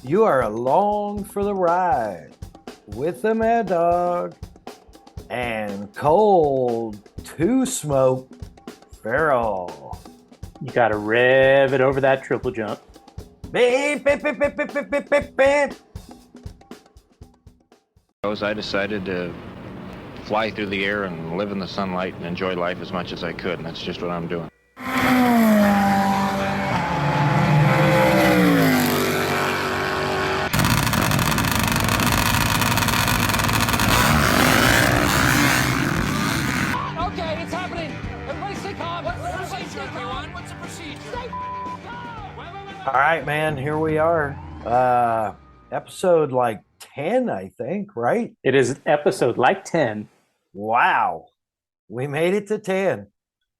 You are along for the ride with the Mad Dog and Cold Two Smoke Farrell. You got to rev it over that triple jump. Beep, beep, beep, beep, beep, beep, beep, beep, beep. I decided to fly through the air and live in the sunlight and enjoy life as much as I could, and that's just what I'm doing. Okay, it's happening. Everybody stay calm. What's the procedure, everyone? What's the procedure? Stay calm. All right, man, here we are. Episode like 10, I think, right? It is episode like 10. Wow. We made it to 10.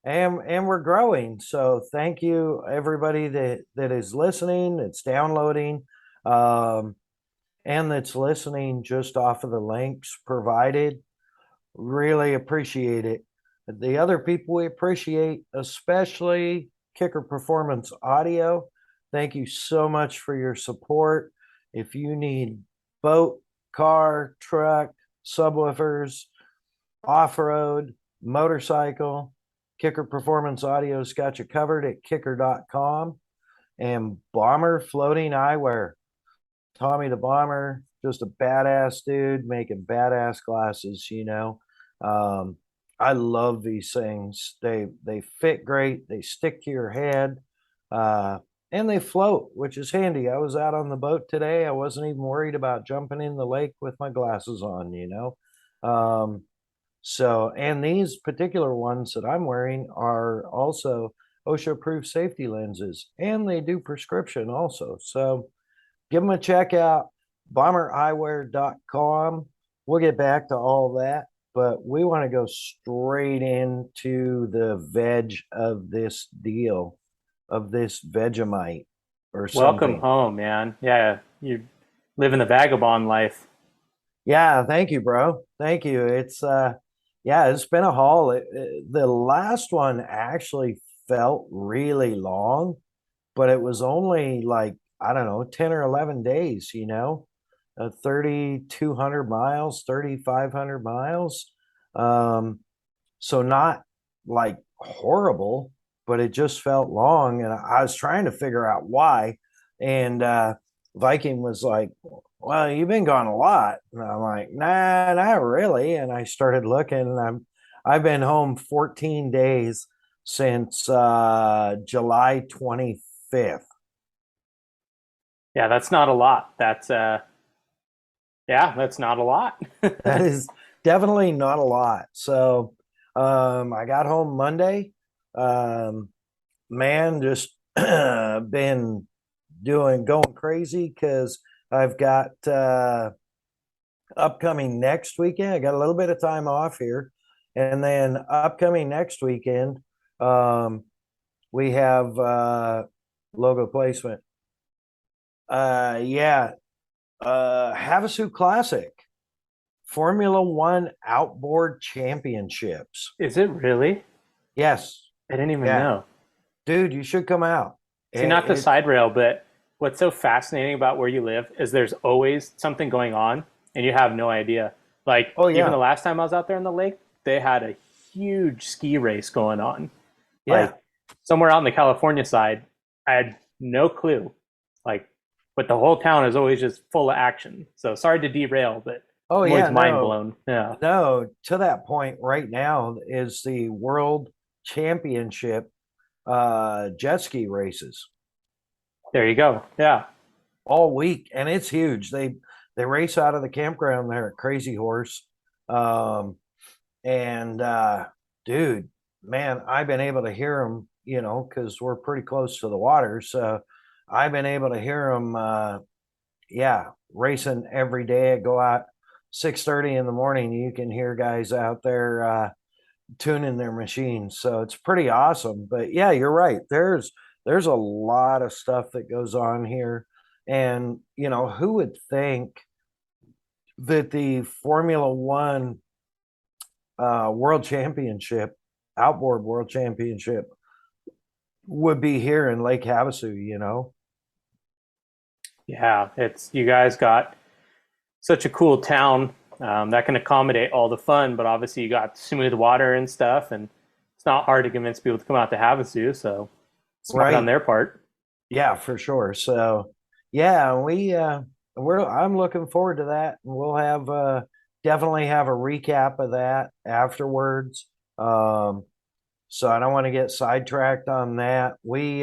And we're growing. So thank you everybody that is listening, that's downloading, and that's listening just off of the links provided. Really appreciate it. The other people we appreciate, especially Kicker Performance Audio. Thank you so much for your support. If you need boat, car, truck, subwoofers, off-road, motorcycle, Kicker Performance Audio's got you covered at kicker.com. And Bomber Floating Eyewear. Tommy the Bomber, just a badass dude making badass glasses. I love these things. They fit great, they stick to your head, and they float, which is handy. I was out on the boat today. I wasn't even worried about jumping in the lake with my glasses on. And these particular ones that I'm wearing are also OSHA proof safety lenses, and they do prescription also. So give them a check out, bombereyewear.com. We'll get back to all that, but we want to go straight into the veg of this deal, of this Vegemite or Welcome something. home, man. Yeah, you living the vagabond life. Yeah, thank you, bro. Thank you. It's been a haul. The last one actually felt really long, but it was only like, I don't know, 10 or 11 days, 3,200 miles, 3,500 miles. So not like horrible, but it just felt long. And I was trying to figure out why. And Viking was like, well, you've been gone a lot. And I'm like, nah, not really. And I started looking, and I've been home 14 days since July 25th. Yeah, that's not a lot. That's not a lot. That is definitely not a lot. So I got home Monday. Um, man, just been going crazy because I've got upcoming next weekend. I got a little bit of time off here, and then upcoming next weekend, we have logo placement. Havasu Classic, Formula One Outboard Championships. Is it really? Yes, I didn't even yeah, know. dude, you should come out. See, not to It, side rail, but what's so fascinating about where you live is there's always something going on and you have no idea. Like, oh even yeah, the last time I was out there in the lake, they had a huge ski race going on. yeah. Like, somewhere out in the California side, I had no clue. Like, but the whole town is always just full of action. So sorry to derail, but Oh I'm yeah, always mind no, blown. Yeah. no. To that point, right now is the World Championship jet ski races There you go. Yeah. all week, and it's huge. They race out of the campground there at Crazy Horse, um, and dude, man, I've been able to hear them, because we're pretty close to the water, so I've been able to hear them. Yeah, racing every day. I go out 6:30 in the morning. You can hear guys out there tuning their machines, so it's pretty awesome. But yeah, you're right. There's a lot of stuff that goes on here, and who would think that the Formula One World Championship, outboard World Championship, would be here in Lake Havasu? Yeah, it's you guys got such a cool town that can accommodate all the fun, but obviously you got smooth water and stuff, and it's not hard to convince people to come out to Havasu. So smart on Right. their part. Yeah, for sure. So yeah, I'm looking forward to that. And we'll have definitely have a recap of that afterwards. Um, so I don't want to get sidetracked on that. We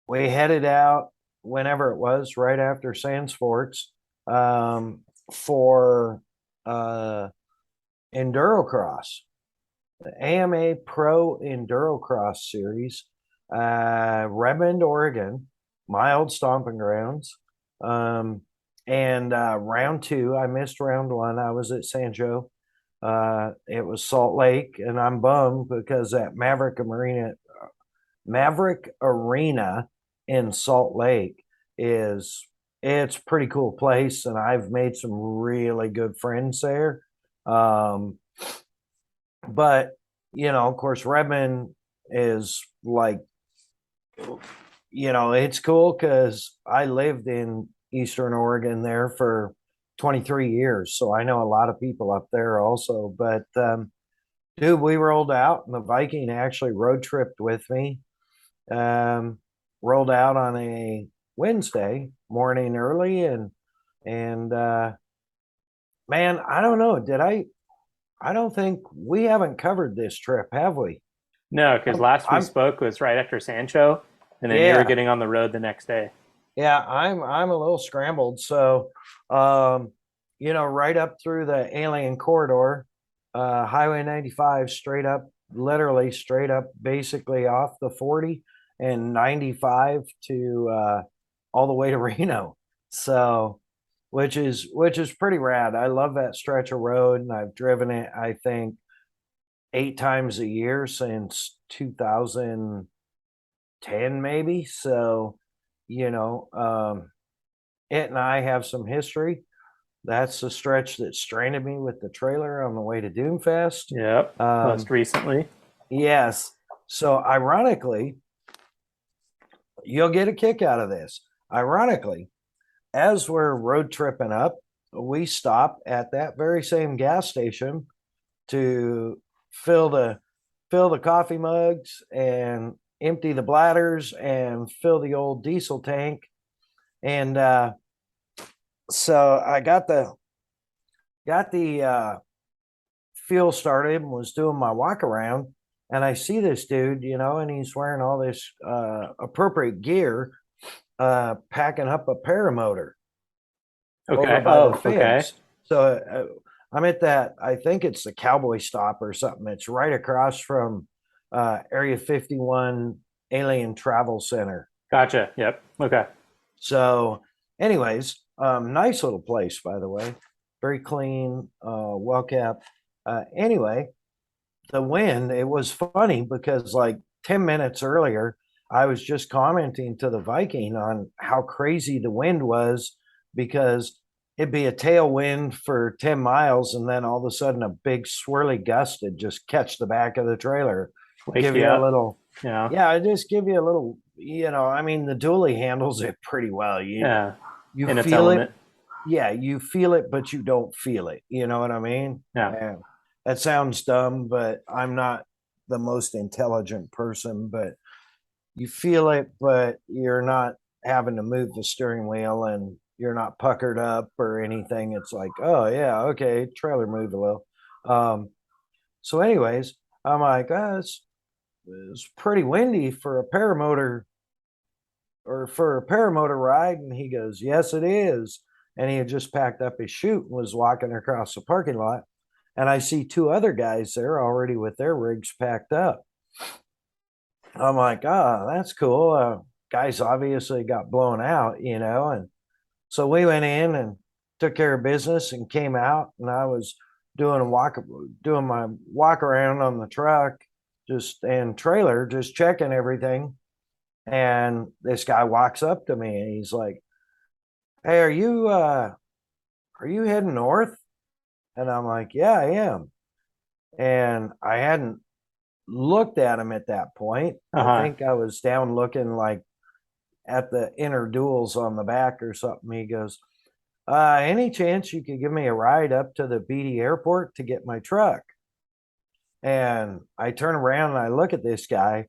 headed out whenever it was, right after Sand Sports, for uh Endurocross, the AMA Pro Endurocross Series, Redmond, Oregon, my old stomping grounds. Um, and round two, I missed round one. I was at Sancho. It was Salt Lake, and I'm bummed because that Maverick Arena in Salt Lake is it's a pretty cool place, and I've made some really good friends there. Um, but of course, Redmond is like, it's cool because I lived in Eastern Oregon there for 23 years, so I know a lot of people up there also. But dude, we rolled out, and the Viking actually road tripped with me. Um, Rolled out on a Wednesday morning early, and man, I don't know. Did I? I don't think we haven't covered this trip, have we? No, because last we I'm spoke was right after Sancho, and then you were Yeah, getting on the road the next day. yeah. I'm a little scrambled. So, um, right up through the alien corridor, Highway 95, straight up, literally straight up, basically off the 40 and 95 to all the way to Reno. So, which is pretty rad. I love that stretch of road, and I've driven it, I think, 8 times a year since 2010, maybe. So, you know, um, it and I have some history. That's the stretch that stranded me with the trailer on the way to Doomfest. Yep, most Um, recently. yes. So, ironically, you'll get a kick out of this. Ironically, as we're road tripping up, we stop at that very same gas station to fill the fill the coffee mugs and empty the bladders and fill the old diesel tank. And so I got the fuel started and was doing my walk around, and I see this dude, and he's wearing all this appropriate gear, packing up a paramotor over Okay. by the Oh, okay. figs. So I'm at that. I think it's the Cowboy Stop or something. It's right across from Area 51 Alien Travel Center. Gotcha. Yep. Okay. So, anyways, nice little place, by the way. Very clean, well kept. Anyway, the wind, it was funny because like 10 minutes earlier, I was just commenting to the Viking on how crazy the wind was because it'd be a tailwind for 10 miles, and then all of a sudden a big swirly gust would just catch the back of the trailer, Wake give you you a up. little, Yeah. yeah, I just give you a little, I mean, the dually handles it pretty well. Yeah. You In its feel it, element. yeah, you feel it, but you don't feel it. You know what I mean? Yeah. And that sounds dumb, but I'm not the most intelligent person. But you feel it, but you're not having to move the steering wheel, and you're not puckered up or anything. It's like, oh yeah, okay, trailer move a little. Um, so, anyways, I'm like, it's pretty windy for a paramotor or for a paramotor ride? And he goes, yes, it is. And he had just packed up his chute and was walking across the parking lot. And I see two other guys there already with their rigs packed up. I'm like, that's cool. Guys obviously got blown out, and so we went in and took care of business and came out. And I was doing my walk around on the truck, just and trailer, just checking everything. And this guy walks up to me and he's like, hey, are you heading north? And I'm like, yeah, I am. And I hadn't looked at him at that point. Uh I huh. think I was down looking like at the inner duals on the back or something. He goes, any chance you could give me a ride up to the BD airport to get my truck? And I turn around and I look at this guy,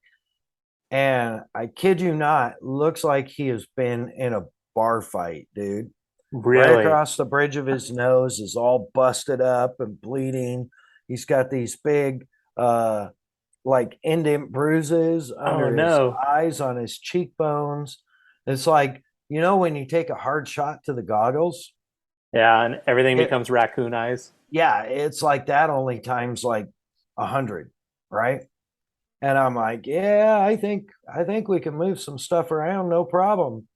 and I kid you not, looks like he has been in a bar fight, dude. Right Really? across the bridge of his nose is all busted up and bleeding. He's got these big, like indent bruises Oh under his no. eyes, on his cheekbones. It's like, when you take a hard shot to the goggles, Yeah, and everything it, becomes raccoon eyes. yeah, it's like that, only times like 100, right? And I'm like, yeah, I think we can move some stuff around, no problem.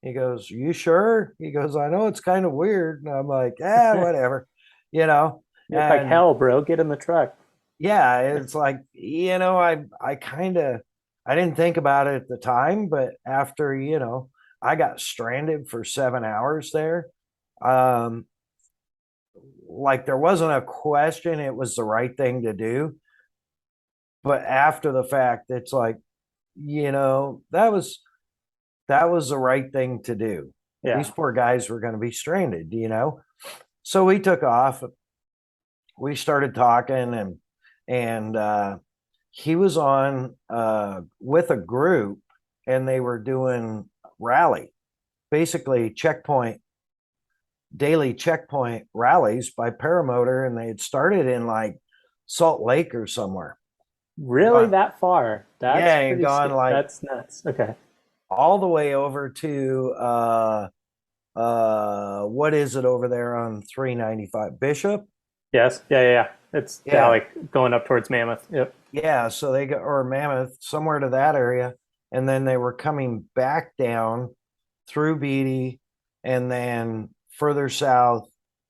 He goes, you sure? He goes, I know it's kind of weird. And I'm like, whatever, you know. You look like And hell, bro. Get in the truck. yeah, it's like, I kind of, I didn't think about it at the time, but after, I got stranded for 7 hours there. Um, like there wasn't a question, it was the right thing to do. But after the fact, it's like, that was the right thing to do. These Yeah. poor guys were going to be stranded. So we took off. We started talking, and he was on with a group, and they were doing rally, basically daily checkpoint rallies by paramotor, and they had started in like Salt Lake or somewhere. Really Gone, that far? That's yeah, and pretty gone like that's nuts. Okay. all the way over to what is it over there on 395 Bishop? Yes. Yeah, yeah, yeah. It's yeah, Yeah. like going up towards Mammoth. Yep. Yeah, so they got, or Mammoth, somewhere to that area, and then they were coming back down through Beatty, and then further south,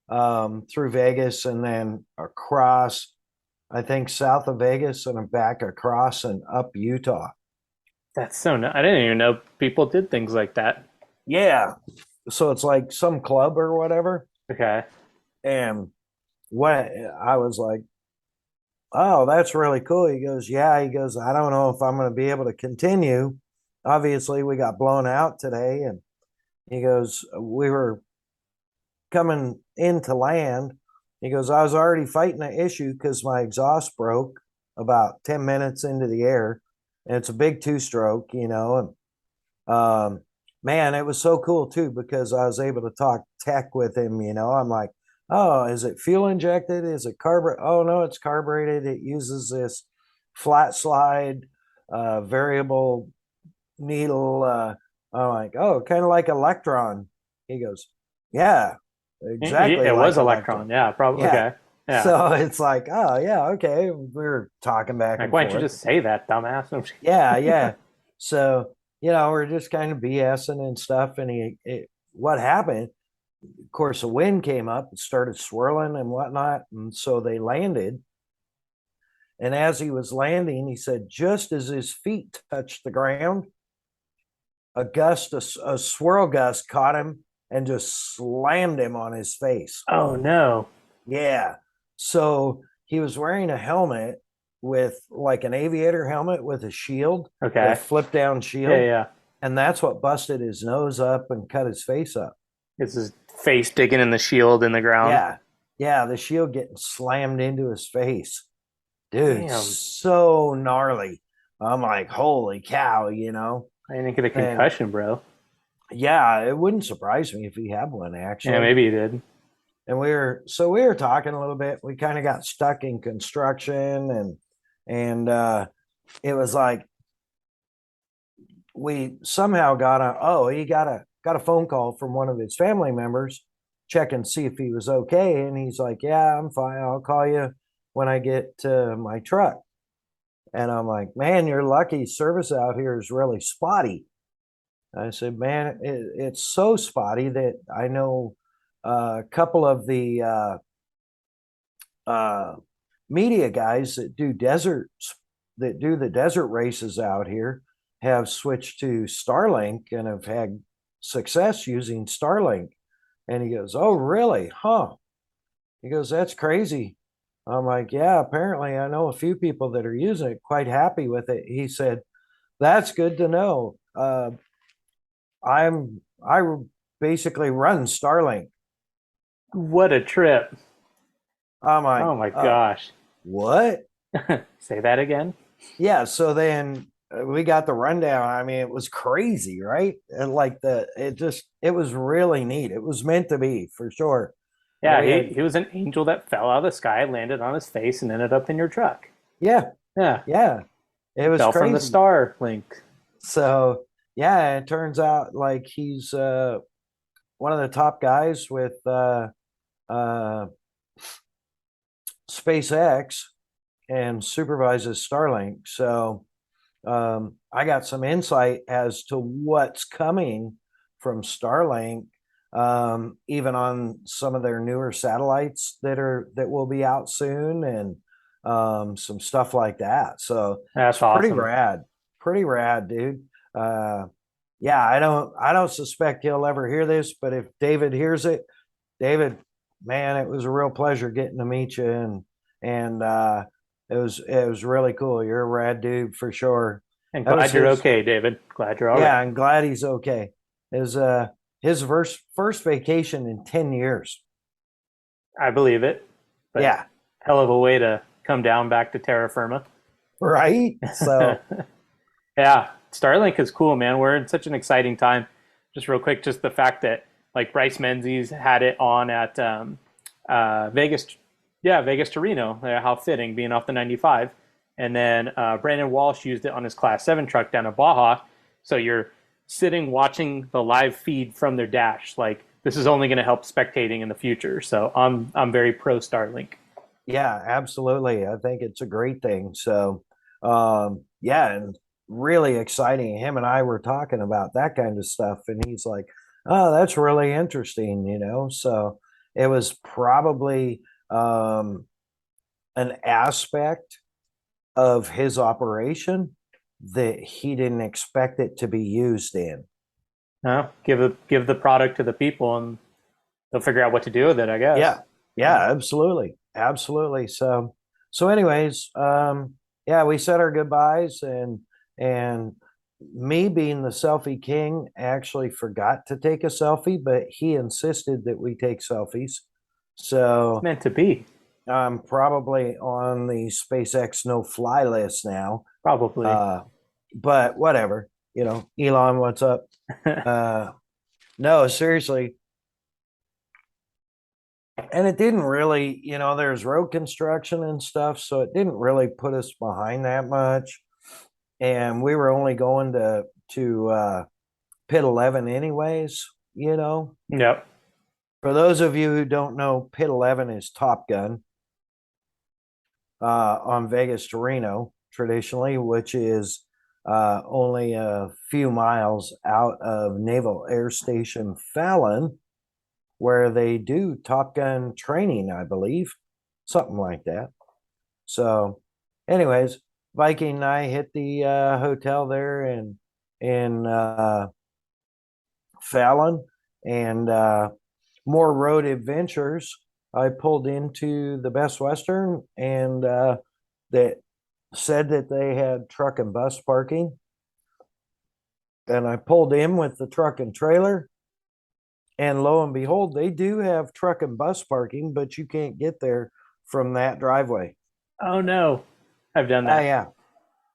through Vegas, and then across, I think, south of Vegas, and back across and up Utah. That's so nuts. I didn't even know people did things like that. Yeah, so it's like some club or whatever, Okay. and what I was like, oh, that's really cool. He goes, yeah. He goes, I don't know if I'm going to be able to continue. Obviously, we got blown out today. And he goes, we were coming into land. He goes, I was already fighting an issue because my exhaust broke about 10 minutes into the air. And it's a big two-stroke. And man, it was so cool too, because I was able to talk tech with him. I'm like, oh, is it fuel injected? Is it carbureted? Oh no, it's carbureted. It uses this flat slide variable needle. I'm like, oh, kind of like Electron. He goes, yeah, exactly It like was Electron. Electron. Yeah, probably. Yeah. Okay. Yeah. So it's like, oh yeah, okay. We were talking back Like, and why don't you forth. just say that, dumbass? Yeah, yeah. So, we're just kind of BSing and stuff. And what happened? Of course, the wind came up and started swirling and whatnot. And so they landed. And as he was landing, he said, just as his feet touched the ground, a swirl gust caught him and just slammed him on his face. Oh no. Yeah. So he was wearing a helmet, with like an aviator helmet with a shield, Okay. a flip down Yeah, shield. yeah. And that's what busted his nose up and cut his face up. It's his face digging in the shield in the ground. Yeah. Yeah. The shield getting slammed into his face. Dude, Damn. so gnarly. I'm like, holy cow. I didn't get a concussion, bro. Yeah, it wouldn't surprise me if he had one, actually. Yeah, maybe he did. And we were talking a little bit. We kind of got stuck in construction, and it was like we somehow he got a phone call from one of his family members, check and see if he was okay. And he's like, yeah, I'm fine. I'll call you when I get to my truck. And I'm like, man, you're lucky. Service out here is really spotty. I said, man, it's so spotty that I know a couple of the media guys that do the desert races out here have switched to Starlink and have had success using Starlink. And he goes, oh, really? Huh? He goes, that's crazy. I'm like, yeah, apparently I know a few people that are using it, quite happy with it. He said, that's good to know. I basically run Starlink. What a trip. I'm like, Oh my gosh. what? Say that again. Yeah. So then we got the rundown. I mean, it was crazy, right? And like it was really neat. It was meant to be for sure. Yeah, We he had, was an angel that fell out of the sky, landed on his face, and ended up in your truck. yeah, Yeah, yeah. It was fell from the crazy. star link. So yeah, it turns out like he's one of the top guys with uh, SpaceX and supervises Starlink. So I got some insight as to what's coming from Starlink, even on some of their newer satellites that will be out soon, and some stuff like that. So it's That's awesome. pretty rad, dude. Uh, yeah, I don't suspect he'll ever hear this, but if David hears it, David, man, it was a real pleasure getting to meet you, and it was really cool. You're a rad dude for sure. And That was glad you're his. okay, David. Glad you're all Yeah, right. I'm glad he's okay. His first vacation in 10 years. I believe it. But Yeah, hell of a way to come down back to terra firma. right. So Yeah, Starlink is cool, man. We're in such an exciting time. Just real quick, just the fact that like Bryce Menzies had it on at Vegas, yeah, Vegas to Reno. How fitting, being off the 95, and then Brandon Walsh used it on his Class 7 truck down at Baja. So you're sitting watching the live feed from their dash. Like this is only going to help spectating in the future. So I'm very pro Starlink. yeah, absolutely. I think it's a great thing. So yeah, and really exciting. Him and I were talking about that kind of stuff, and he's like, "Oh, that's really interesting," you know. So it was probably an aspect of his operation that he didn't expect it to be used in. Give the product to the people, and they'll figure out what to do with it, I Yeah, guess. yeah, absolutely, absolutely. So, anyways, yeah, we said our goodbyes, and me being the selfie king actually forgot to take a selfie, but he insisted that we take selfies. It's So meant to be, I'm probably on the SpaceX no fly list now. probably. Uh, but whatever, Elon, what's up? Uh, no, seriously. And it didn't really, there's road construction and stuff, so it didn't really put us behind that much. And we were only going to pit 11 anyways, Yep. For those of you who don't know, pit 11 is Top Gun on Vegas to Reno traditionally, which is only a few miles out of Naval Air Station Fallon, where they do Top Gun training, I believe, something like that. So, anyways, Viking and I hit the hotel there in Fallon, and more road adventures. I pulled into the Best Western, and that said that they had truck and bus parking, and I pulled in with the truck and trailer. And lo and behold, they do have truck and bus parking, but you can't get there from that driveway. Oh no, I've done Ah, that. yeah.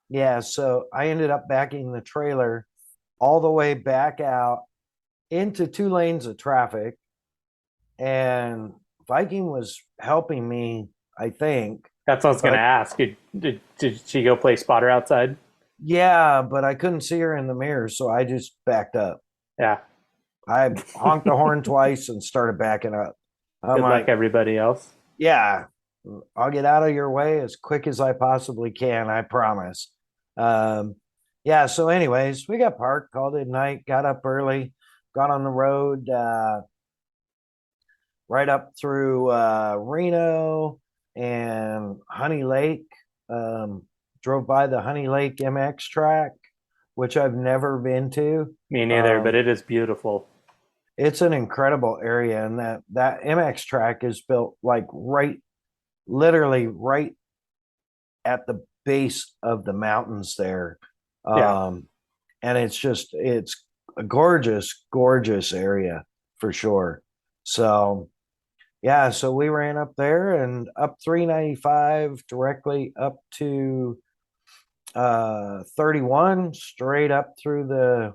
Yeah. So I ended up backing the trailer all the way back out into 2 lanes of traffic. And Viking was helping me, I think. That's what I was gonna But ask. Did she go play spotter outside? yeah, but I couldn't see her in the mirror. So I just backed up. Yeah. I honked the horn twice and started backing up. I'm Good like like, everybody else. yeah, I'll get out of your way as quick as I possibly can. I promise. Um, yeah. So, anyways, we got parked, called it night, got up early, got on the road right up through Reno and Honey Lake. Um, Drove by the Honey Lake MX track, which I've never been to. Me neither, but Um, it is beautiful. it's an incredible area, and that MX track is built like literally right at the base of the mountains there. Yeah. And it's a gorgeous area for sure. So yeah, so we ran up there and up 395 directly up to 31, straight up through the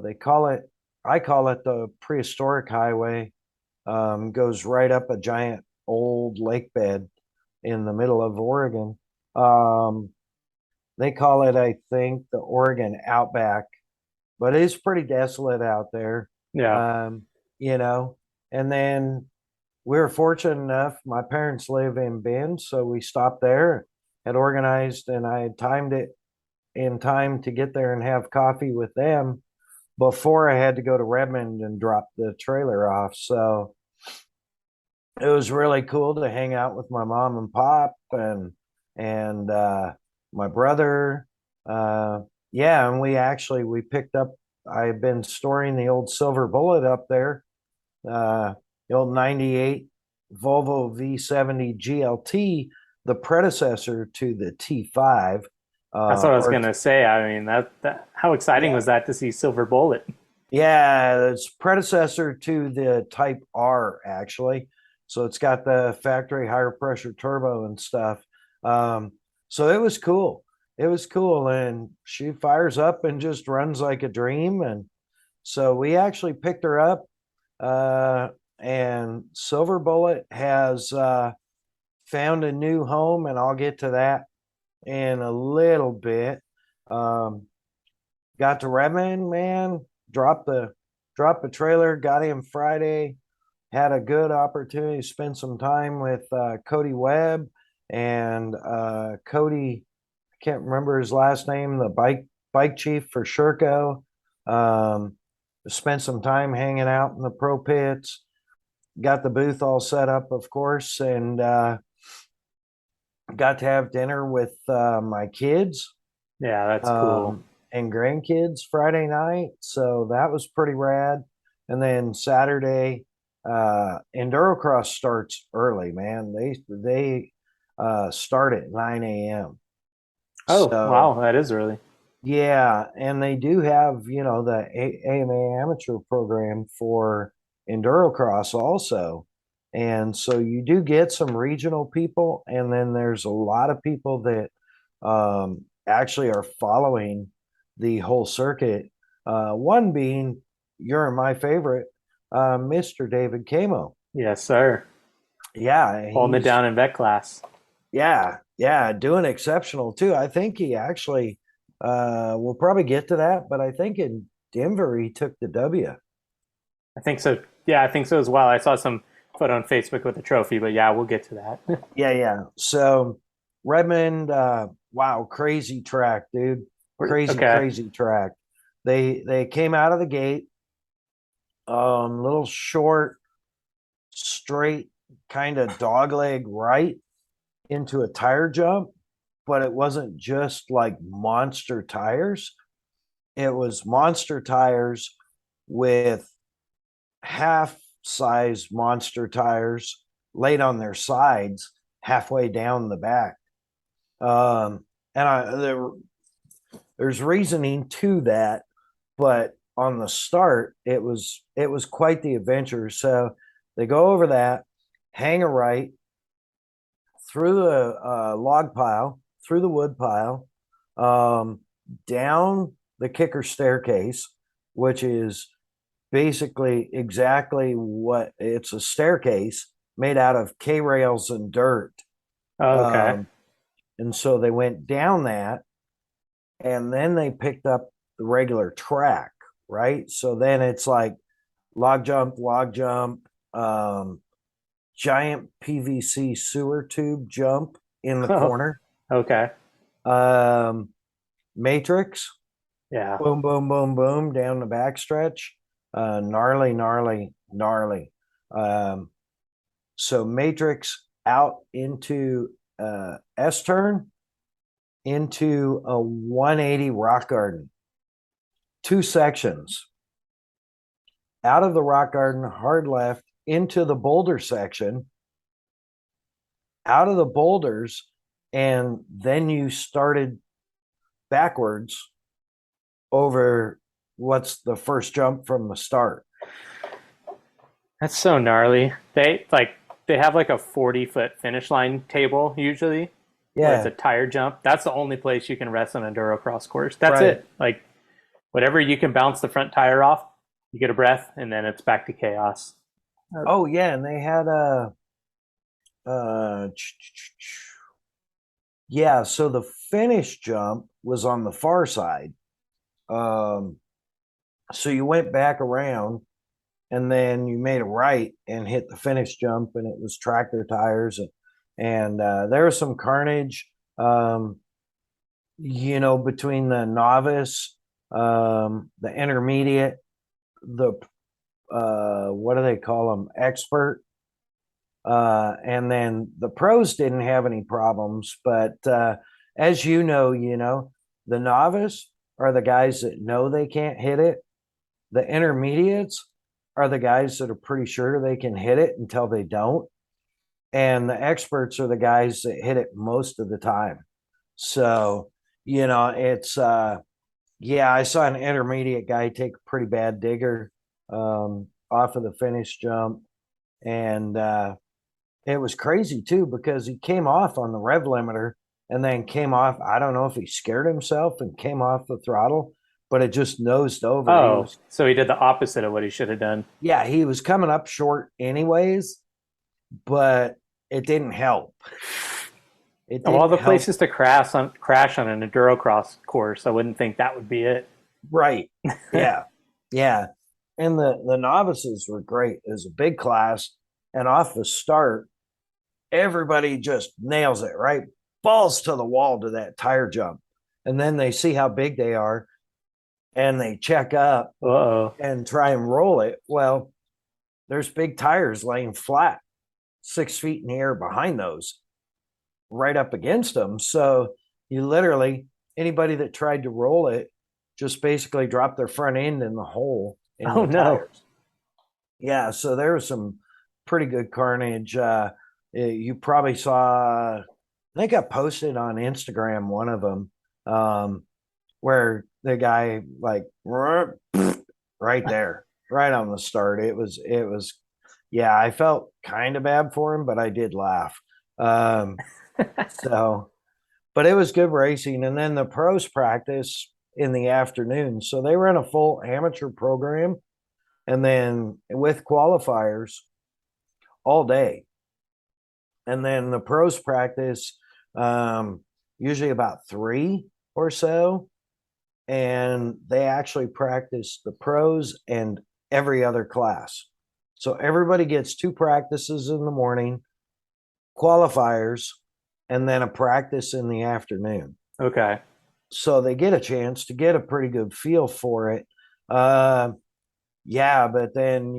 they call it, I call it the prehistoric highway. Goes right up a giant old lake bed in the middle of Oregon. They call it, I think, the Oregon Outback, but it's pretty desolate out there. Yeah. Um, you know, and then we were fortunate enough. My parents live in Bend, so we stopped there, had organized, and I had timed it in time to get there and have coffee with them before I had to go to Redmond and drop the trailer off. So it was really cool to hang out with my mom and pop and my brother. Yeah, and we picked up. I've been storing the old Silver Bullet up there, the old '98 Volvo V70 GLT, the predecessor to the T5. That's what I was Or gonna say. I mean, that how exciting yeah, was that to see Silver Bullet? yeah, it's predecessor to the Type R actually. So it's got the factory higher pressure turbo and stuff. Um, so it was cool. It was cool, and she fires up and just runs like a dream. And so we actually picked her up, uh, and Silver Bullet has found a new home, and I'll get to that in a little bit. Um, got to Redmond, man. Dropped the trailer. Got him Friday. Had a good opportunity to spend some time with Cody Webb and Cody. I can't remember his last name. The bike chief for Sherco. Spent some time hanging out in the pro pits. Got the booth all set up, of course, and got to have dinner with my kids Yeah, that's cool. and grandkids Friday night. So that was pretty rad. And then Saturday, Endurocross starts early, man. They start at 9 a.m. Oh, So wow, that is early. yeah, and they do have, the AMA amateur program for Endurocross also. And so you do get some regional people, and then there's a lot of people that actually are following the whole circuit. One being you're my favorite, Mr. David Camo. Yes, sir. Yeah, Holding it down in vet class. yeah, doing exceptional too. I think he actually we'll probably get to that, but I think in Denver he took the W. I think so. Yeah, I think so as well. I saw some photo on Facebook with the trophy, but yeah, we'll get to that. Yeah. So Redmond, wow, crazy track, dude. Okay. Crazy track. They came out of the gate, little short, straight, kind of dogleg right into a tire jump, but it wasn't just like monster tires. It was monster tires with half size monster tires laid on their sides halfway down the back. There's reasoning to that, but on the start, it was quite the adventure. So they go over that, hang a right through the log pile, through the wood pile, down the kicker staircase, which is basically exactly what it's, a staircase made out of K rails and dirt. Oh, okay. And so they went down that, and then they picked up the regular track, right? So then it's like log jump, giant PVC sewer tube jump in the Oh, corner, okay. um, matrix, Yeah. boom, down the backstretch, gnarly. So matrix out into S turn into a 180 rock garden, two sections out of the rock garden, hard left into the boulder section, out of the boulders, and then you started backwards over what's the first jump from the start? That's so gnarly. They have like a 40-foot finish line table usually, where it's Yeah, a tire jump. That's the only place you can rest on an endurocross course. That's right. it. Like whatever you can bounce the front tire off, you get a breath, and then it's back to chaos. Oh yeah, and they had uh yeah, so the finish jump was on the far side. Um so you went back around and then you made a right and hit the finish jump, and it was tractor tires, and there was some carnage, between the novice, the intermediate, the what do they call them, expert, and then the pros didn't have any problems. But as the novice are the guys that know they can't hit it. The intermediates are the guys that are pretty sure they can hit it until they don't. And the experts are the guys that hit it most of the time. So, it's, yeah, I saw an intermediate guy take a pretty bad digger off of the finish jump. And it was crazy too, because he came off on the rev limiter and then came off. I don't know if he scared himself and came off the throttle, but it just nosed over. Oh, so he did the opposite of what he should have done. Yeah, he was coming up short anyways, but it didn't help. It Of all the didn't help. places to crash on an endurocross course, I wouldn't think that would be it. Right. Yeah. Yeah. And the novices were great. It was a big class. And off the start, everybody just nails it, right? Balls to the wall to that tire jump. And then they see how big they are and they check up Uh-oh. and try and roll it. Well, there's big tires laying flat 6 feet in the air behind those, right up against them. So you literally, anybody that tried to roll it just basically dropped their front end in the hole in Oh, the no. tires. Yeah, so there was some pretty good carnage. You probably saw, I think I posted on Instagram one of them, where the guy like right there, right on the start. It was, yeah, I felt kind of bad for him, but I did laugh. So, but it was good racing. And then the pros practice in the afternoon. So they ran a full amateur program and then with qualifiers all day. And then the pros practice, usually about 3 or so. And they actually practice the pros and every other class. So everybody gets 2 practices in the morning, qualifiers, and then a practice in the afternoon. Okay. So they get a chance to get a pretty good feel for it. Yeah, but then,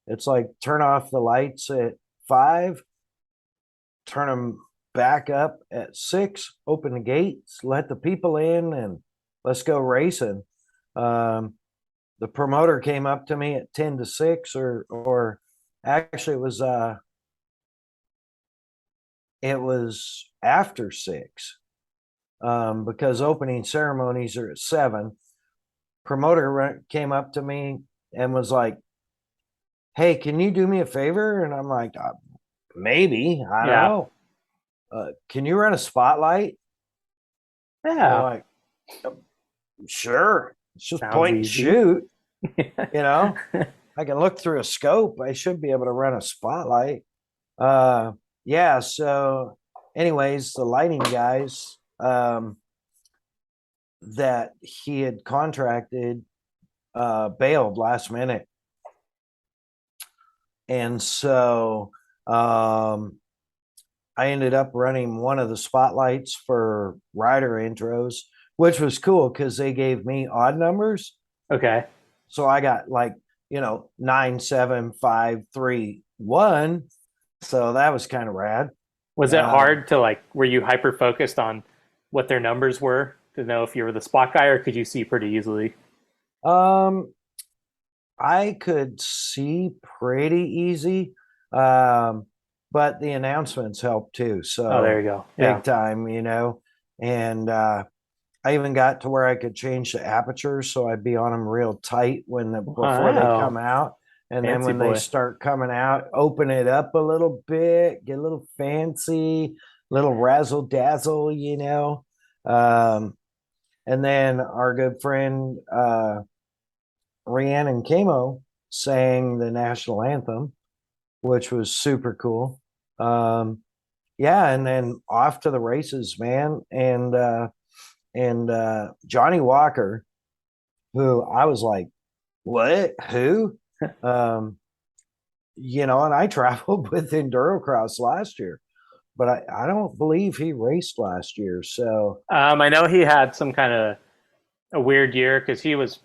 it's like turn off the lights at 5, turn them back up at 6, open the gates, let the people in, and let's go racing. The promoter came up to me at 10 to 6, or actually it was after 6, because opening ceremonies are at 7. Promoter came up to me and was like, "Hey, can you do me a favor?" And I'm like, "Maybe, I don't know. Can you run a spotlight?" I'm Yeah. like, "Sure. It's just Sounds point and easy. shoot. I can look through a scope. I should be able to run a spotlight." Yeah. So, anyways, the lighting guys that he had contracted bailed last minute, and so I ended up running one of the spotlights for rider intros, which was cool because they gave me odd numbers. Okay. So I got 9, 7, 5, 3, 1. So that was kind of rad. Was it hard to were you hyper focused on what their numbers were to know if you were the spot guy, or could you see pretty easily? I could see pretty easy. But the announcements helped too. So Oh, there you go. big time, and I even got to where I could change the aperture so I'd be on them real tight before they come Wow. out. And then Fancy when they boy. start coming out, open it up a little bit, get a little fancy, little razzle dazzle, you know. And then our good friend Rhiannon Camo sang the national anthem, which was super cool. Yeah, and then off to the races, man. And Johnny Walker, who I was like, what? Who? Um, and I traveled with Endurocross last year, but I don't believe he raced last year. So I know he had some kind of a weird year because he was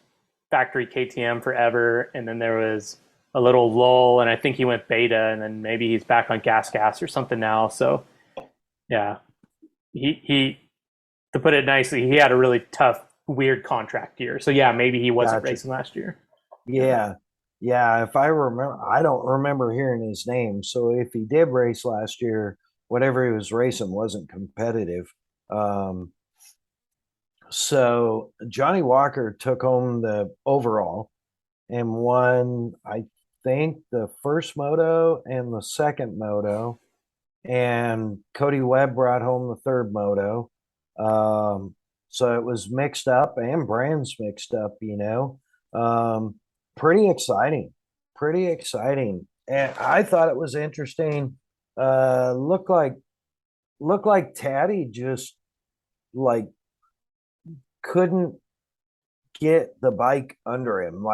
factory KTM forever, and then there was a little lull, and I think he went beta, and then maybe he's back on gas or something now. So yeah, he to put it nicely, he had a really tough, weird contract year. So yeah, maybe he wasn't gotcha. racing last year. Yeah. Yeah. If I remember, I don't remember hearing his name. So if he did race last year, whatever he was racing wasn't competitive. Um, so Johnny Walker took home the overall and won, I think, the first moto and the second moto. And Cody Webb brought home the third moto. Um, so it was mixed up and brands mixed up, Um, pretty exciting, pretty exciting. And I thought it was interesting. Looked like Taddy just like couldn't get the bike under him,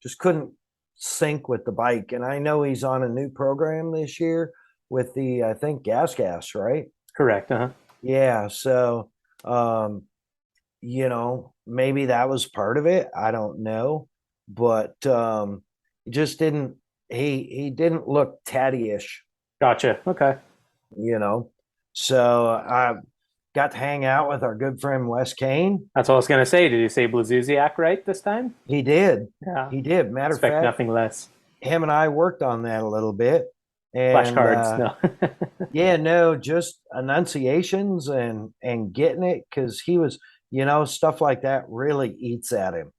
just couldn't sync with the bike. And I know he's on a new program this year with the I think gas, right? Correct. Uh-huh. Yeah. So maybe that was part of it. I don't know. But he just didn't he didn't look Taddy-ish, Gotcha. Okay. you know. So I got to hang out with our good friend Wes Kane. That's what I was gonna say. Did you say Blazuziak right this time? He did. Yeah. He did. Matter of Expect fact, nothing less. him and I worked on that a little bit. And Flashcards. No. yeah, no, just enunciations and getting it because he was, stuff like that really eats at him,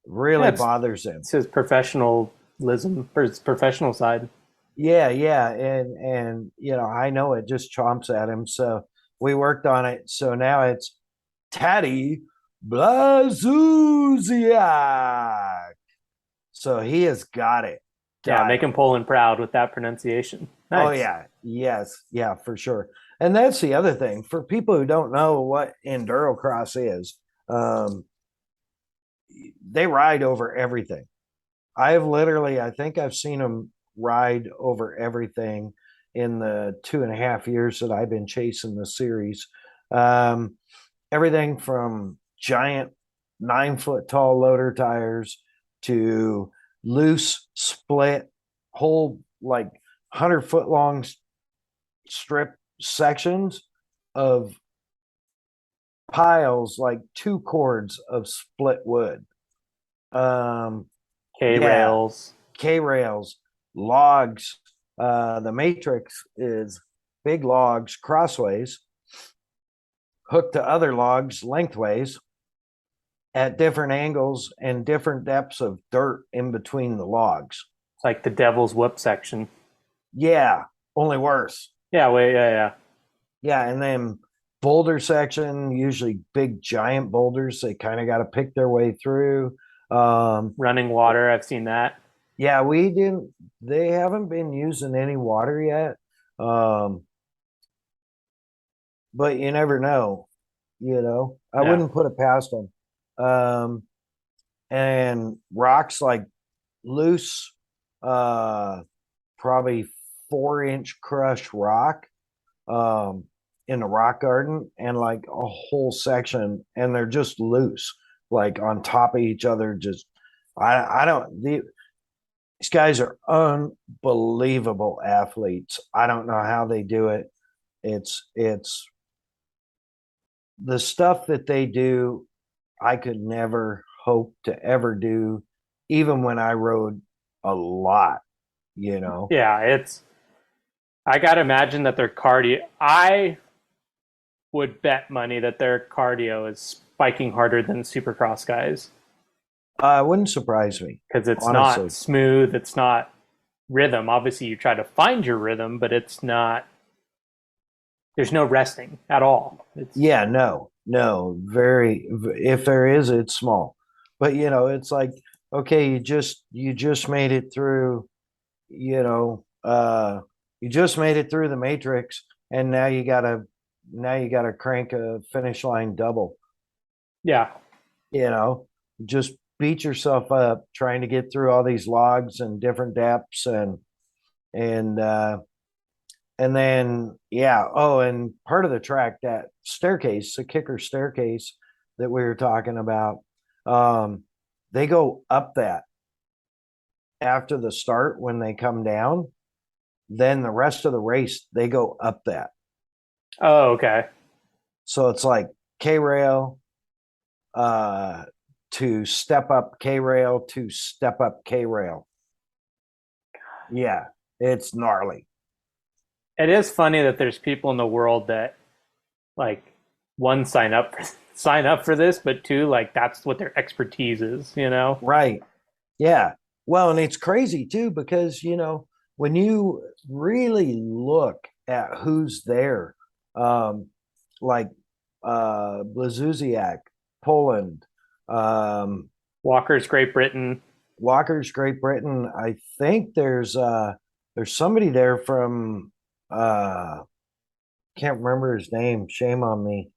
Yeah, really bothers him. it's his professionalism or his professional side. Yeah, yeah, and I know it just chomps at him. So we worked on it. So now it's Taddy Blazuziak. So he has got it. Yeah, make him Poland proud with that pronunciation. Nice. Oh yeah, yes, yeah, for sure. And that's the other thing for people who don't know what Endurocross is. They ride over everything. I think I've seen them ride over everything in the 2.5 years that I've been chasing the series. Everything from giant 9 foot tall loader tires to loose split whole like 100 foot long strip sections of piles like 2 cords of split wood. K Yeah, rails. K rails, logs. The matrix is big logs crossways hooked to other logs lengthways at different angles and different depths of dirt in between the logs. It's like the Devil's Whip section. Yeah, only worse. Yeah, wait, yeah. Yeah, and then boulder section, usually big giant boulders. They kind of got to pick their way through. Running water, I've seen that. Yeah, they haven't been using any water yet. But you never know, I Yeah. wouldn't put it past them. And rocks like loose, probably 4-inch crushed rock, in the rock garden and like a whole section and they're just loose, like on top of each other. Just, I don't, these guys are unbelievable athletes. I don't know how they do it. It's the stuff that they do. I could never hope to ever do, even when I rode a lot, Yeah, I got to imagine that their cardio. I would bet money that their cardio is spiking harder than Supercross guys It wouldn't surprise me, because it's honestly. not smooth. It's not rhythm. Obviously, you try to find your rhythm, but it's not. There's no resting at all. Yeah, no, very. If there is, it's small. But it's like, okay, you just made it through. You know, you just made it through the matrix, and now you gotta crank a finish line double. Yeah, You know, just beat yourself up trying to get through all these logs and different depths and and then yeah. Oh, and part of the track, that staircase, the kicker staircase that we were talking about, they go up that after the start when they come down. Then the rest of the race they go up that. oh, okay. So it's like K rail, to step up K rail to step up K rail. Yeah, it's gnarly. It is funny that there's people in the world that like one sign up for this, but two like that's what their expertise is. You know? Right. Yeah. Well, and it's crazy too because when you really look at who's there, um, like Blazusiak, Poland, um, Walker's Great Britain. Walker's Great Britain. I think there's somebody there from can't remember his name. Shame on me.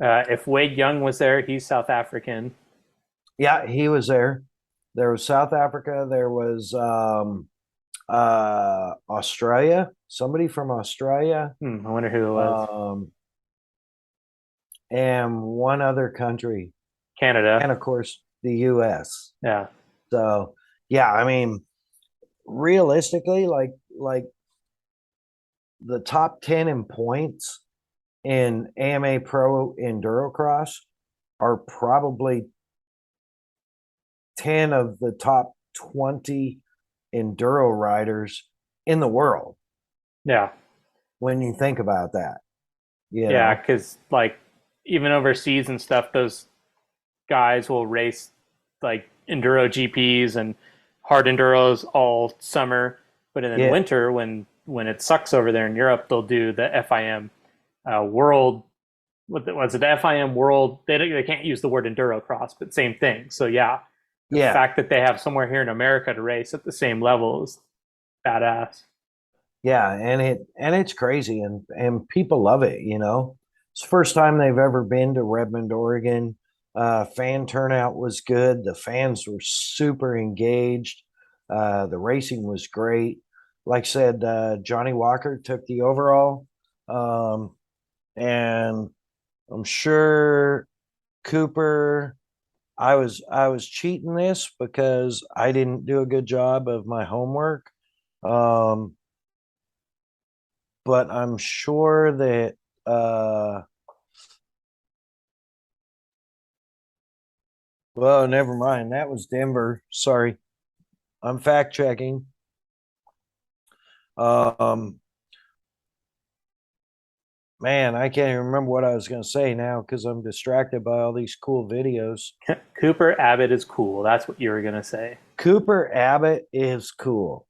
If Wade Young was there, he's South African. Yeah, he was there. There was South Africa. There was Australia. Somebody from Australia. I wonder who it was. And one other country, Canada. and of course the U.S. Yeah. So yeah, I mean, realistically, like the top 10 in points in AMA Pro Endurocross are probably 10 of the top 20 enduro riders in the world Yeah. when you think about that. Yeah, because like even overseas and stuff, those guys will race like enduro GPs and hard enduros all summer. But in the Yeah. winter, when it sucks over there in Europe, they'll do the FIM World. What was it? The FIM World. They can't use the word endurocross, but same thing. So yeah, the Yeah. fact that they have somewhere here in America to race at the same level is badass. Yeah, and it's crazy, and people love it. It's the first time they've ever been to Redmond, Oregon. Fan turnout was good. The fans were super engaged. The racing was great. Like I said, Johnny Walker took the overall, and I'm sure Cooper. I was cheating this because I didn't do a good job of my homework. Um, but I'm sure that well, never mind. That was Denver. Sorry. I'm fact checking. Um Man, I can't even remember what I was going to say now because I'm distracted by all these cool videos. Cooper Abbott is cool. That's what you were gonna say. Cooper Abbott is cool.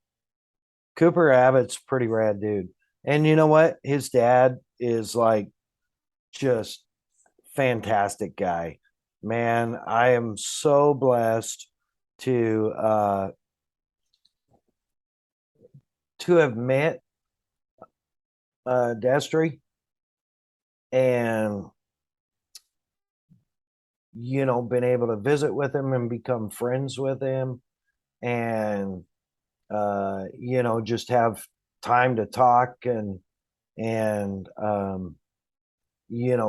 Cooper Abbott's a pretty rad dude. And you know what? His dad is like just fantastic guy. Man, I am so blessed to have met Destry and been able to visit with him and become friends with him and just have time to talk and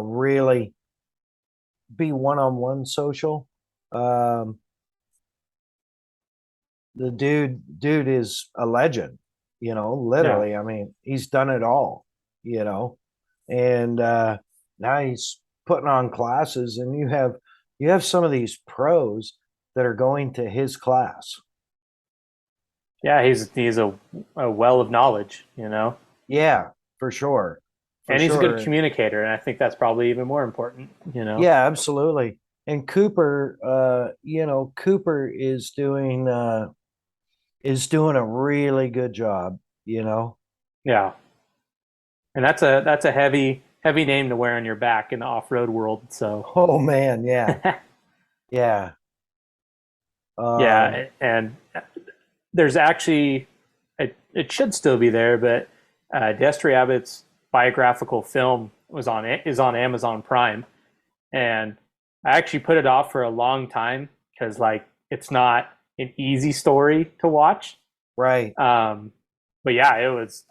really be one-on-one social. The dude is a legend, literally. Yeah. I mean, he's done it all, and now he's putting on classes, and you have some of these pros that are going to his class. Yeah, he's a well of knowledge, you know. Yeah, for sure. for And he's a good sure. communicator, and I think that's probably even more important. Yeah, absolutely. And Cooper, Cooper is doing a really good job, you know. Yeah, and that's a heavy name to wear on your back in the off road world. So Oh man, yeah. Yeah. Um yeah, and there's actually it should still be there, but Destry Abbott's biographical film is on Amazon Prime, and I actually put it off for a long time because like it's not an easy story to watch. right. But yeah, it was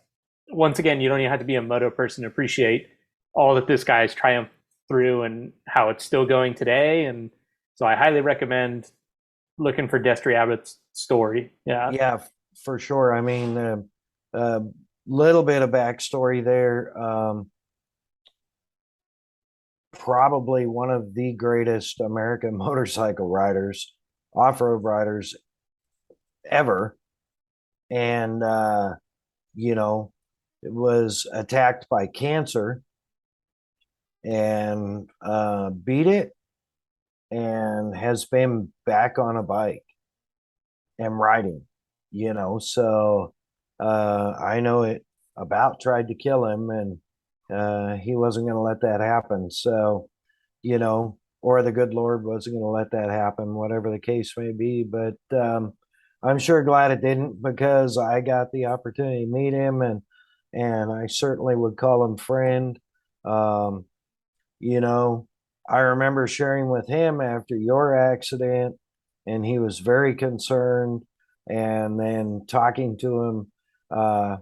once again you don't even have to be a moto person to appreciate all that this guy's triumphed through and how it's still going today. And so I highly recommend looking for Destry Abbott's story. Yeah. Yeah, for sure. I mean, a little bit of backstory there. Probably one of the greatest American motorcycle riders, off-road riders ever. And was attacked by cancer and beat it and has been back on a bike and riding, So I know it about tried to kill him, and he wasn't going to let that happen. So, or the good Lord wasn't going to let that happen, whatever the case may be. But I'm sure glad it didn't, because I got the opportunity to meet him, and I certainly would call him friend. Um, you know, I remember sharing with him after your accident, and he was very concerned. And then talking to him, uh,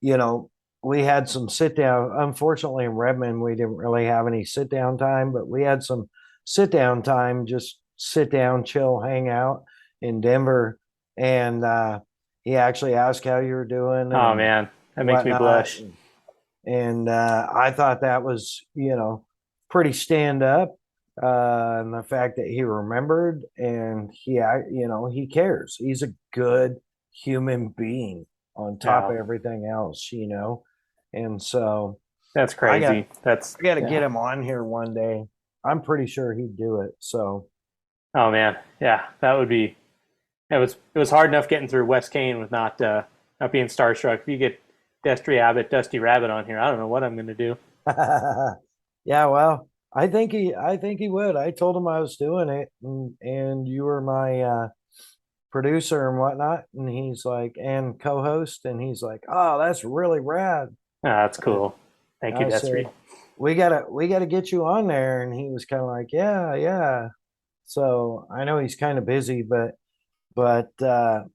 you know, we had some sit down. Unfortunately, in Redmond, we didn't really have any sit down time, but we had some sit down time, just sit down, chill, hang out in Denver. And he actually asked how you were doing Oh and man, that makes me whatnot. blush. And I thought that was, pretty stand up. And the fact that he remembered, and he cares. He's a good human being on top Yeah, of everything else. And so that's I got crazy. That's I got to yeah. get him on here one day. I'm pretty sure he'd do it. So Oh man, yeah, that would be. It was hard enough getting through West Kane with not being starstruck. If you get Destry Abbott, Dusty Rabbit on here, I don't know what I'm gonna do. yeah, well, I think he would. I told him I was doing it, and you were my producer and whatnot, and he's like, and co-host, and he's like, oh, that's really rad. Ah, that's I, cool. Thank you, I Destry. said, we gotta get you on there, and he was kind of like, yeah, yeah. So I know he's kind of busy, but I'm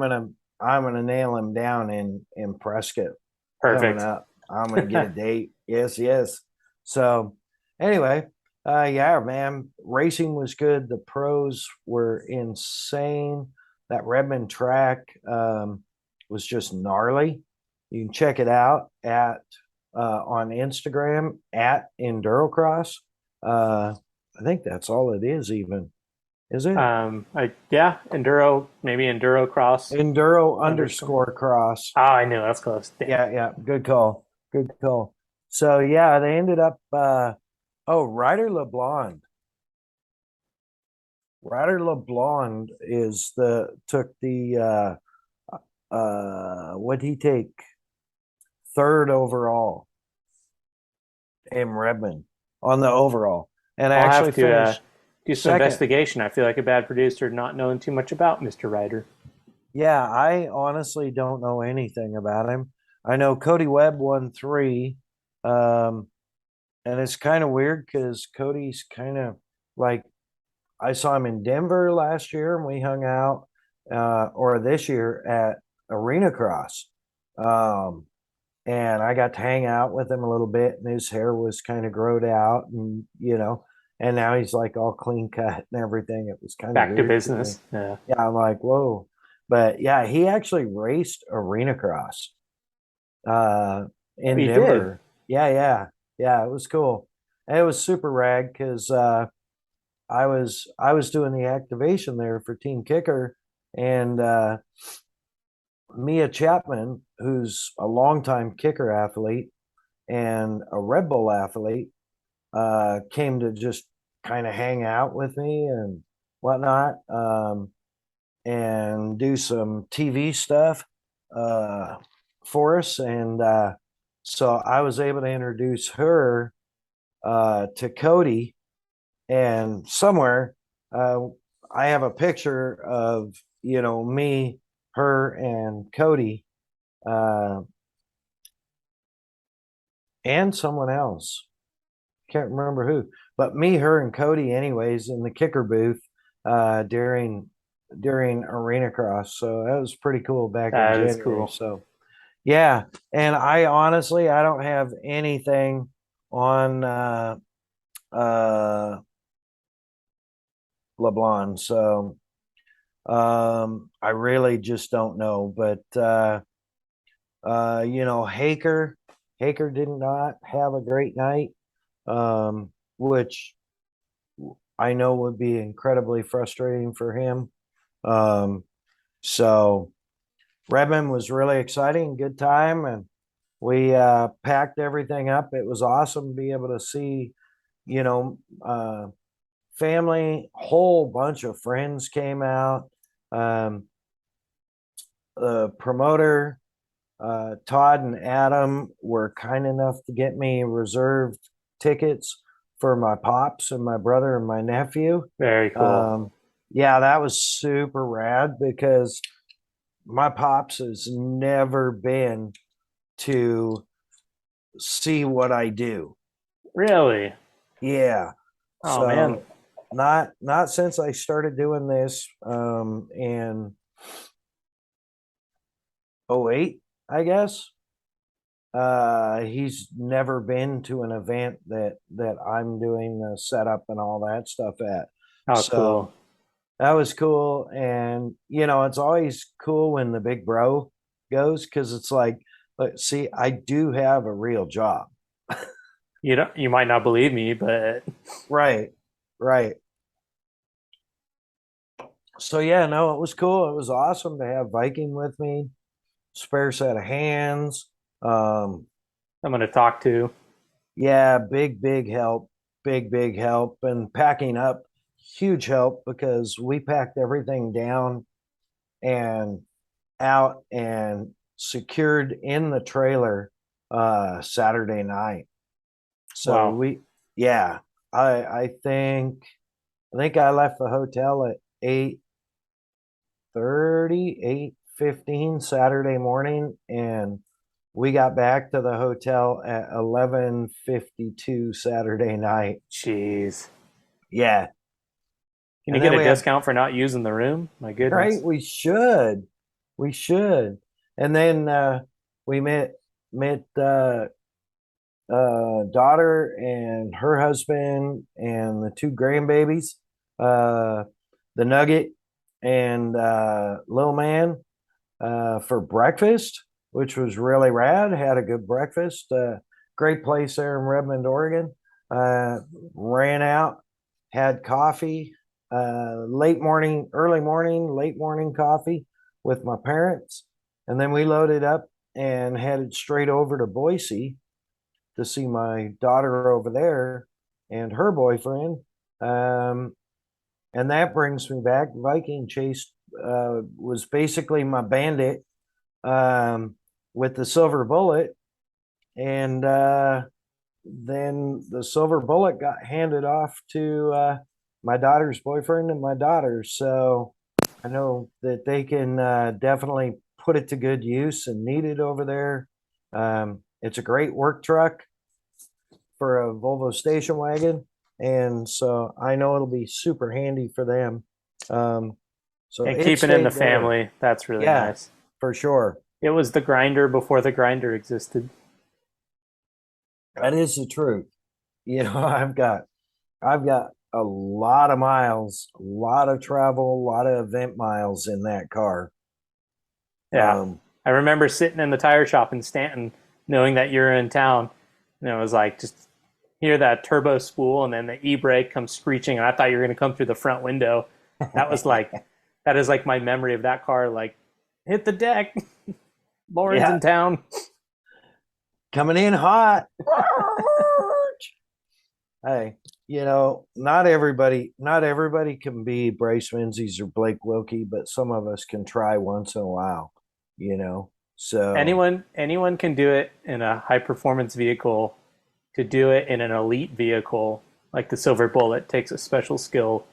gonna I'm gonna nail him down in Prescott coming Perfect. up. I'm gonna get a date. Yes, yes. So anyway, yeah, man, racing was good. The pros were insane. That Redmond track was just gnarly. You can check it out at on Instagram at Endurocross. I think that's all it is. Even is it Yeah, maybe Endurocross Enduro underscore. underscore cross? Oh, I knew that's close. Damn. Yeah, yeah, good call. Good call. So yeah, they ended up Ryder LeBlond. Ryder LeBlond is the took the what did he take? Third overall in Redmond on the overall. And I'll actually have to finished do some second. investigation. I feel like a bad producer not knowing too much about Mr. Ryder. Yeah, I honestly don't know anything about him. I know Cody Webb won three. Um, and it's kind of weird because Cody's kind of like, I saw him in Denver last year and we hung out, or this year at Arena Cross. Um, and I got to hang out with him a little bit, and his hair was kind of growed out, and now he's like all clean cut and everything. It was kind of Back to weird to me. business. Yeah. Yeah, I'm like, whoa. But yeah, he actually raced Arena Cross in He did. Denver. Yeah, yeah, yeah. It was cool. And it was super rad because I was doing the activation there for Team Kicker, and Mia Chapman, who's a longtime kicker athlete, and a Red Bull athlete came to just kind of hang out with me and whatnot, and do some TV stuff for us. And so I was able to introduce her to Cody. And somewhere I have a picture of, me, her, and Cody, and someone else. Can't remember who, but me, her, and Cody, anyways, in the kicker booth during Arena Cross. So that was pretty cool back in That is January. cool. So yeah, and I honestly I don't have anything on LeBlanc, so I really just don't know. But Haker did not have a great night, which I know would be incredibly frustrating for him. So Redmond was really exciting, good time, and we packed everything up. It was awesome to be able to see, family, whole bunch of friends came out. The promoter, Todd and Adam, were kind enough to get me reserved tickets for my pops and my brother and my nephew. Very cool. Yeah, that was super rad because my pops has never been to see what I do. Really? Yeah. Oh, So man. not since I started doing this in 08, I guess. He's never been to an event that I'm doing the setup and all that stuff at. How So cool. that was cool. And it's always cool when the big bro goes, because it's like, see, I do have a real job. You might not believe me, but Right. So yeah, no, it was cool. It was awesome to have Viking with me, spare set of hands. I'm going to talk to. Yeah, big help, big help. And packing up, huge help, because we packed everything down and out and secured in the trailer Saturday night. So Wow. yeah, I think I left the hotel at 8:30, 8:15 Saturday morning, and we got back to the hotel at 11:52 Saturday night. Jeez. Yeah. Can you And get then a we had, discount for not using the room? My right, goodness. we should. And then we met daughter and her husband and the two grandbabies, the Nugget and Little Man, for breakfast, which was really rad. Had a good breakfast. Great place there in Redmond, Oregon. Ran out, had coffee, late morning, early morning, late morning coffee with my parents. And then we loaded up and headed straight over to Boise to see my daughter over there and her boyfriend. And that brings me back. Viking Chase was basically my bandit, with the silver bullet. And then the silver bullet got handed off to my daughter's boyfriend and my daughter. So I know that they can definitely put it to good use and need it over there. It's a great work truck for a Volvo station wagon. And so I know it'll be super handy for them. So And it keeping in the stayed there. family. That's really Yeah, nice. for sure. It was the grinder before the grinder existed. That is the truth. I've got a lot of miles, a lot of travel, a lot of event miles in that car. Yeah. Um, I remember sitting in the tire shop in Stanton, knowing that you're in town. And it was like, just hear that turbo spool, and then the e-brake comes screeching, and I thought you were going to come through the front window. That was like, that is like my memory of that car. Like, hit the deck. Lorin's Yeah. in town. coming in hot. Hey, not everybody can be Bryce Menzies or Blake Wilkie, but some of us can try once in a while, you know. So Anyone can do it in a high performance vehicle. To do it in an elite vehicle like the Silver Bullet takes a special skill.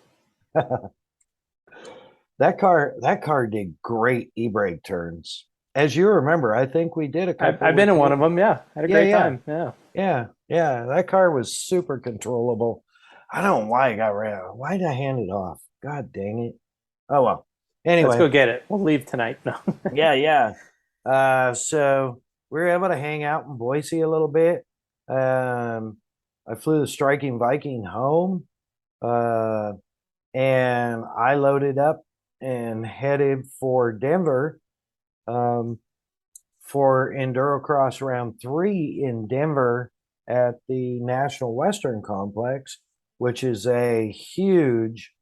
that car did great e-brake turns. As you remember, I think we did a couple. I've been in one of them. Yeah, had a great Yeah. time. Yeah. Yeah. That car was super controllable. I don't know why I got rid of it. Why did I hand it off? God dang it. Oh well. Let's go Anyway, get it. We'll leave tonight. No. yeah. So we were able to hang out in Boise a little bit. I flew the Striking Viking home, and I loaded up and headed for Denver, for Endurocross round 3 in Denver at the National Western Complex, which is a huge,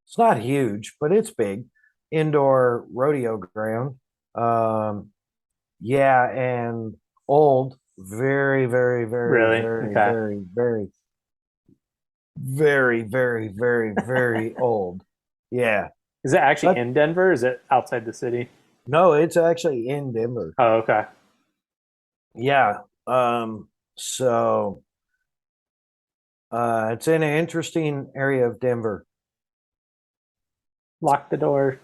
it's not huge, but it's big, indoor rodeo ground. Yeah, and old, very, very, very, Really? very, Okay. very, very, very, very, very, very old. Yeah. Is it actually But in Denver? Or is it outside the city? no, it's actually in Denver. Oh, okay. Yeah. So it's in an interesting area of Denver. Lock the door.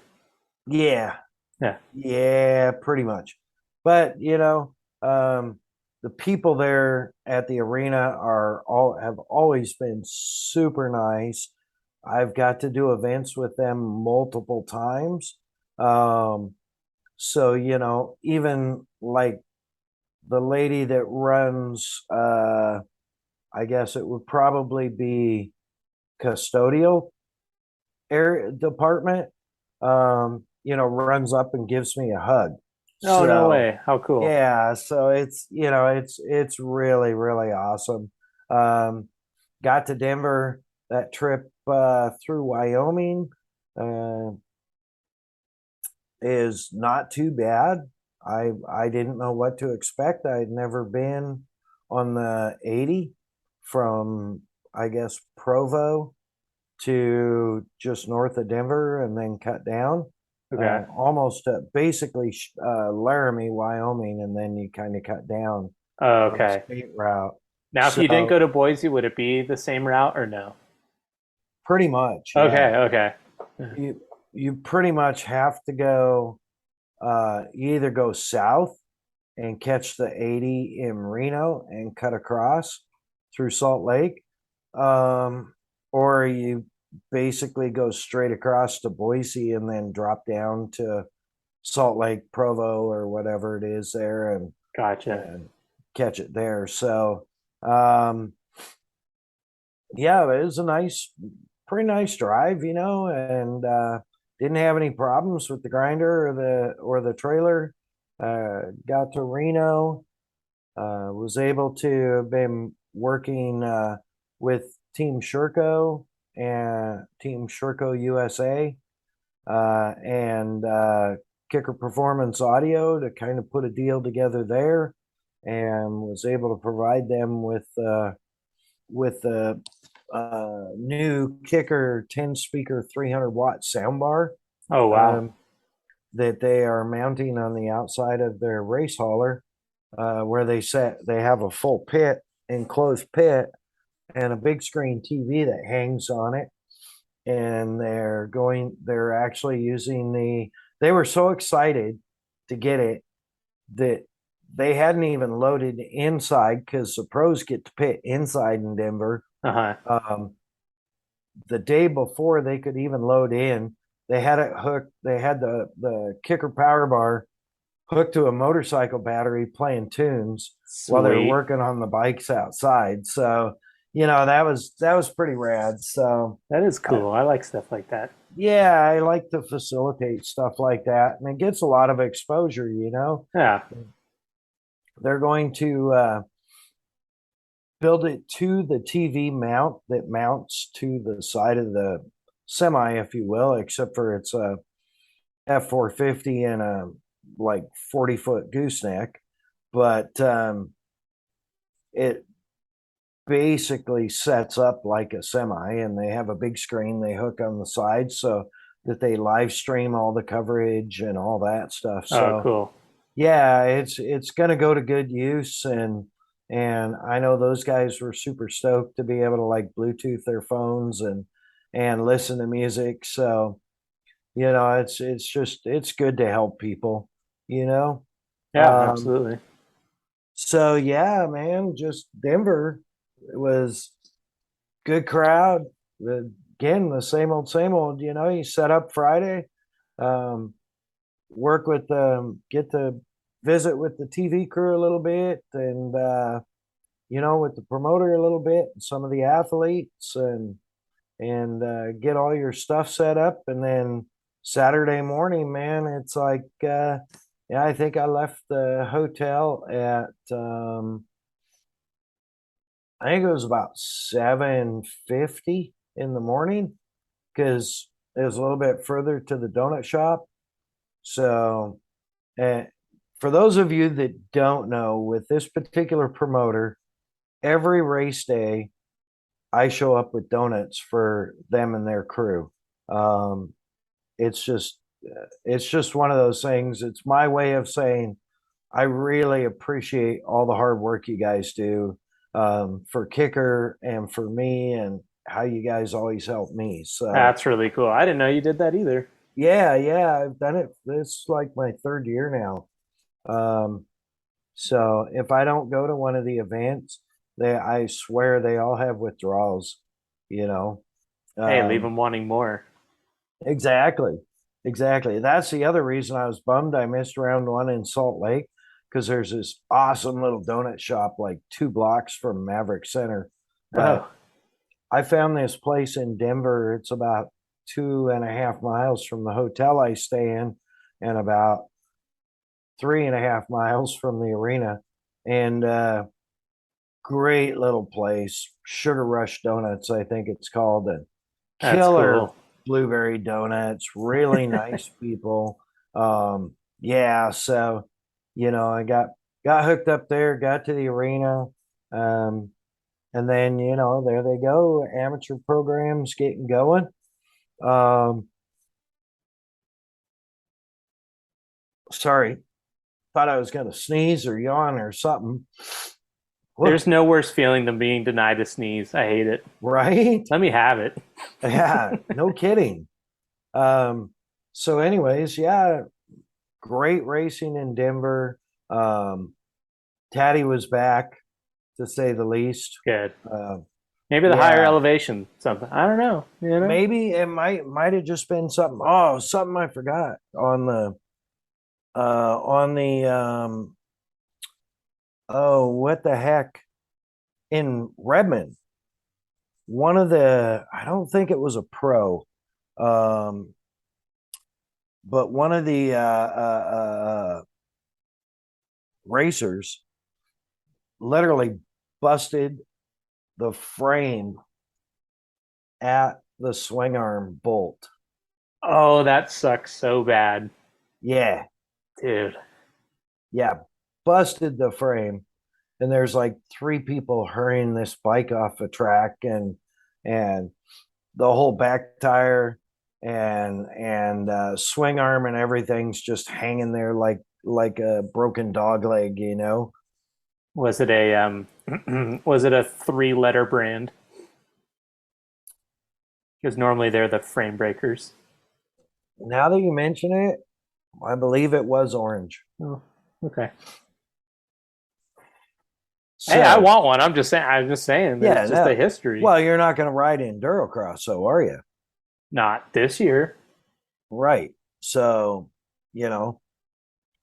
Yeah. Yeah. Yeah, pretty much. But the people there at the arena have always been super nice. I've got to do events with them multiple times. So even like the lady that runs, I guess it would probably be custodial area department, runs up and gives me a hug. Oh, no So way. How cool. yeah, so it's really, really awesome. Um, got to Denver, that trip through Wyoming uh, is not too bad. I didn't know what to expect. I'd never been on the 80 from, I guess, Provo to just north of Denver and then cut down, Okay. almost basically Laramie, Wyoming, and then you kind of cut down Oh, on the okay. state route. Now, if you didn't So go to Boise, would it be the same route or no? pretty much, yeah. Okay. Okay. You pretty much have to go. You either go south and catch the 80 in Reno and cut across through Salt Lake, or you basically go straight across to Boise and then drop down to Salt Lake, Provo, or whatever it is there, Gotcha. and catch it there. So, yeah, it was pretty nice drive, and didn't have any problems with the grinder or the trailer. Got to Reno, was able to have been working with Team Sherco and Team Sherco USA, and Kicker Performance Audio to kind of put a deal together there, and was able to provide them with the new Kicker 10 speaker 300-watt soundbar, Oh, wow. that they are mounting on the outside of their race hauler, where they have a full pit, enclosed pit, and a big screen TV that hangs on it. And they're actually using they were so excited to get it that they hadn't even loaded inside, because the pros get to pit inside in Denver. Uh-huh. The day before they could even load in, they had it hooked. They had the kicker power bar hooked to a motorcycle battery playing tunes while they were Sweet. working on the bikes outside. So, that was pretty rad. So, That is cool. I like stuff like that. yeah, I like to facilitate stuff like that, and it gets a lot of exposure. Yeah. They're going to build it to the TV mount that mounts to the side of the semi, if you will, except for it's a F450 and a like 40-foot gooseneck. But it basically sets up like a semi, and they have a big screen they hook on the side so that they live stream all the coverage and all that stuff. Oh, So cool. yeah, it's going to go to good use, and I know those guys were super stoked to be able to like Bluetooth their phones and listen to music. So it's just it's good to help people, you know. Yeah, Um, absolutely. so yeah, man, just Denver. It was good crowd. Again, the same old. You set up Friday, um, work with get to visit with the TV crew a little bit, and with the promoter a little bit, and some of the athletes, and get all your stuff set up, and then Saturday morning, man, it's like yeah, I think I left the hotel at I think it was about 7:50 in the morning because it was a little bit further to the donut shop. So, uh, for those of you that don't know, with this particular promoter, every race day, I show up with donuts for them and their crew. Um, it's just, it's just one of those things. It's my way of saying I really appreciate all the hard work you guys do for Kicker and for me, and how you guys always help me. So That's really cool. I didn't know you did that either. yeah, I've done it. It's like my third year now. Um, so if I don't go to one of the events, I swear they all have withdrawals. You know, Hey, leave um, them wanting more. exactly, exactly. That's the other reason I was bummed I missed round one in Salt Lake, because there's this awesome little donut shop like 2 blocks from Maverick Center. But Oh, I found this place in Denver. It's about 2.5 miles from the hotel I stay in, and about 3.5 miles from the arena. And great little place, Sugar Rush Donuts, I think it's called, and that's killer cool. blueberry donuts, really nice people. Yeah, so I got hooked up there, got to the arena, um, and then there they go, amateur programs getting going. Um, Sorry, thought I was gonna sneeze or yawn or something. Whoa, There's no worse feeling than being denied a sneeze. I hate it. right? Let me have it. Yeah, no kidding. Um, so anyways, yeah, great racing in Denver. Taddy was back, to say the least. Good. Uh, Maybe the higher yeah, elevation, something. I don't know. maybe it might have just been something. Oh, something I forgot on the oh, what the heck, in Redmond. One of the I don't think it was a pro, um, but one of the racers literally busted the frame at the swing arm bolt. Oh, that sucks so bad, Yeah, dude. yeah, busted the frame. And there's like 3 people hurrying this bike off a track, and the whole back tire and swing arm and everything's just hanging there like a broken dog leg. Was it a was it a 3-letter brand? Because normally they're the frame breakers. Now that you mention it, I believe it was orange. Oh, okay. Hey, I So want one. I'm just saying. I'm just saying. yeah, There's just a no. history. Well, you're not going to ride Endurocross, so are you? Not this year. Right. So, you know,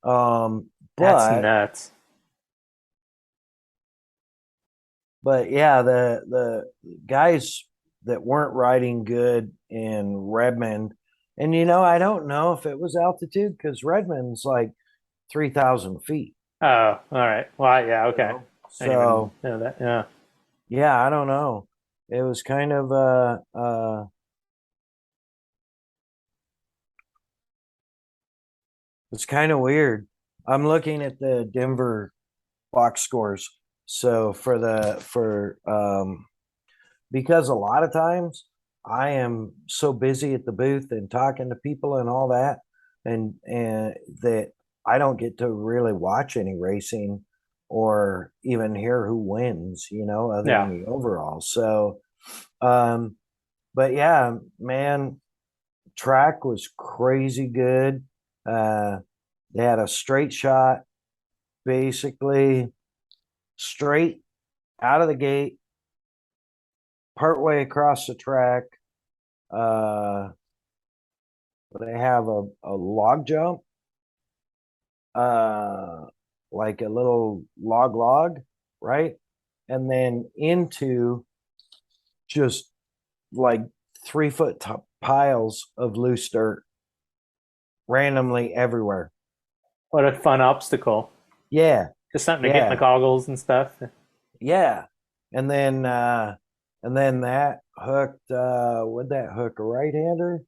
um, That's but nuts. but yeah, the guys that weren't riding good in Redmond, and I don't know if it was altitude, because Redmond's like 3,000 feet. Oh, all right. Well, yeah, You okay. know, I didn't even so know that. Yeah. yeah, I don't know. It was kind of it's kind of weird. I'm looking at the Denver box scores. So because a lot of times I am so busy at the booth and talking to people and all that, and that I don't get to really watch any racing or even hear who wins, other Yeah. than the overall. So, um, but yeah, man, track was crazy good. Uh, they had a straight shot, basically straight out of the gate, partway across the track. Uh, they have a log jump, uh, like a little log, right? And then into just like 3 foot piles of loose dirt randomly everywhere. What a fun obstacle. Yeah, Just something to get in the yeah, goggles and stuff. yeah. And then that hooked would that hook a right hander?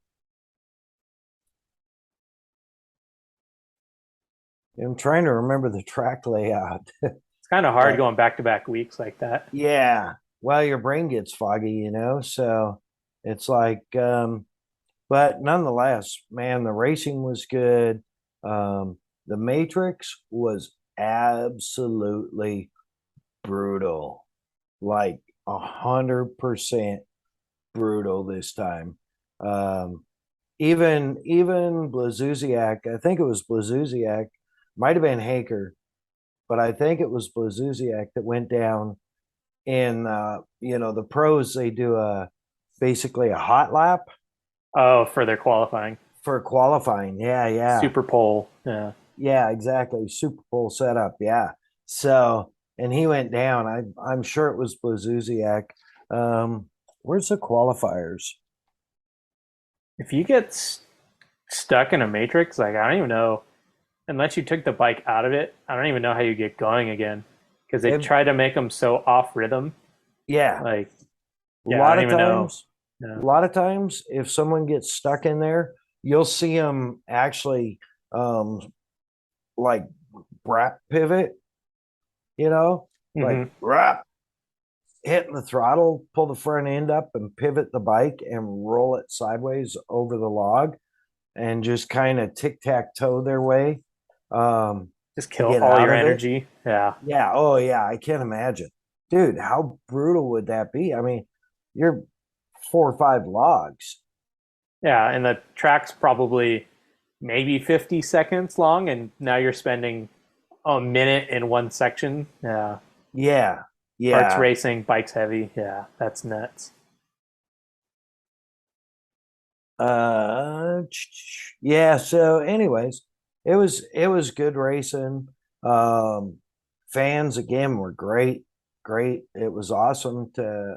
I'm trying to remember the track layout. It's kind of hard But going back to back weeks like that. yeah, well, your brain gets foggy, so it's like but nonetheless, man, the racing was good. The Matrix was absolutely brutal, like 100% brutal this time. Um, even Blazusiak, I think it was Blazusiak, might have been Haker, but I think it was Blazusiak that went down in the pros. They do a basically a hot lap Oh, for their qualifying. for qualifying. Yeah. Super pole. Yeah. Yeah, exactly. Super Bowl setup. Yeah. So, and he went down. I'm sure it was Blazusiak. Where's the qualifiers? If you get stuck in a matrix, like, I don't even know, unless you took the bike out of it, I don't even know how you get going again because they If, try to make them so off rhythm. yeah, Like, a yeah, I lot don't of even know. times, Yeah. a lot of times, if someone gets stuck in there, you'll see them actually, like brat pivot. Like Hmm. rap, hitting the throttle, pull the front end up, and pivot the bike and roll it sideways over the log, and just kind of tic tac toe their way Just to kill get all out your of it. energy. Yeah. Yeah. Oh, yeah. I can't imagine. Dude, how brutal would that be? I mean, you're 4 or 5 logs. Yeah. And the track's probably maybe 50 seconds long, and now you're spending a minute in one section. Yeah. Yeah. Parts Yeah. racing, bikes heavy. Yeah. That's nuts. Uh, yeah. So, anyways, it was good racing. Um, Fans again were great, great. It was awesome to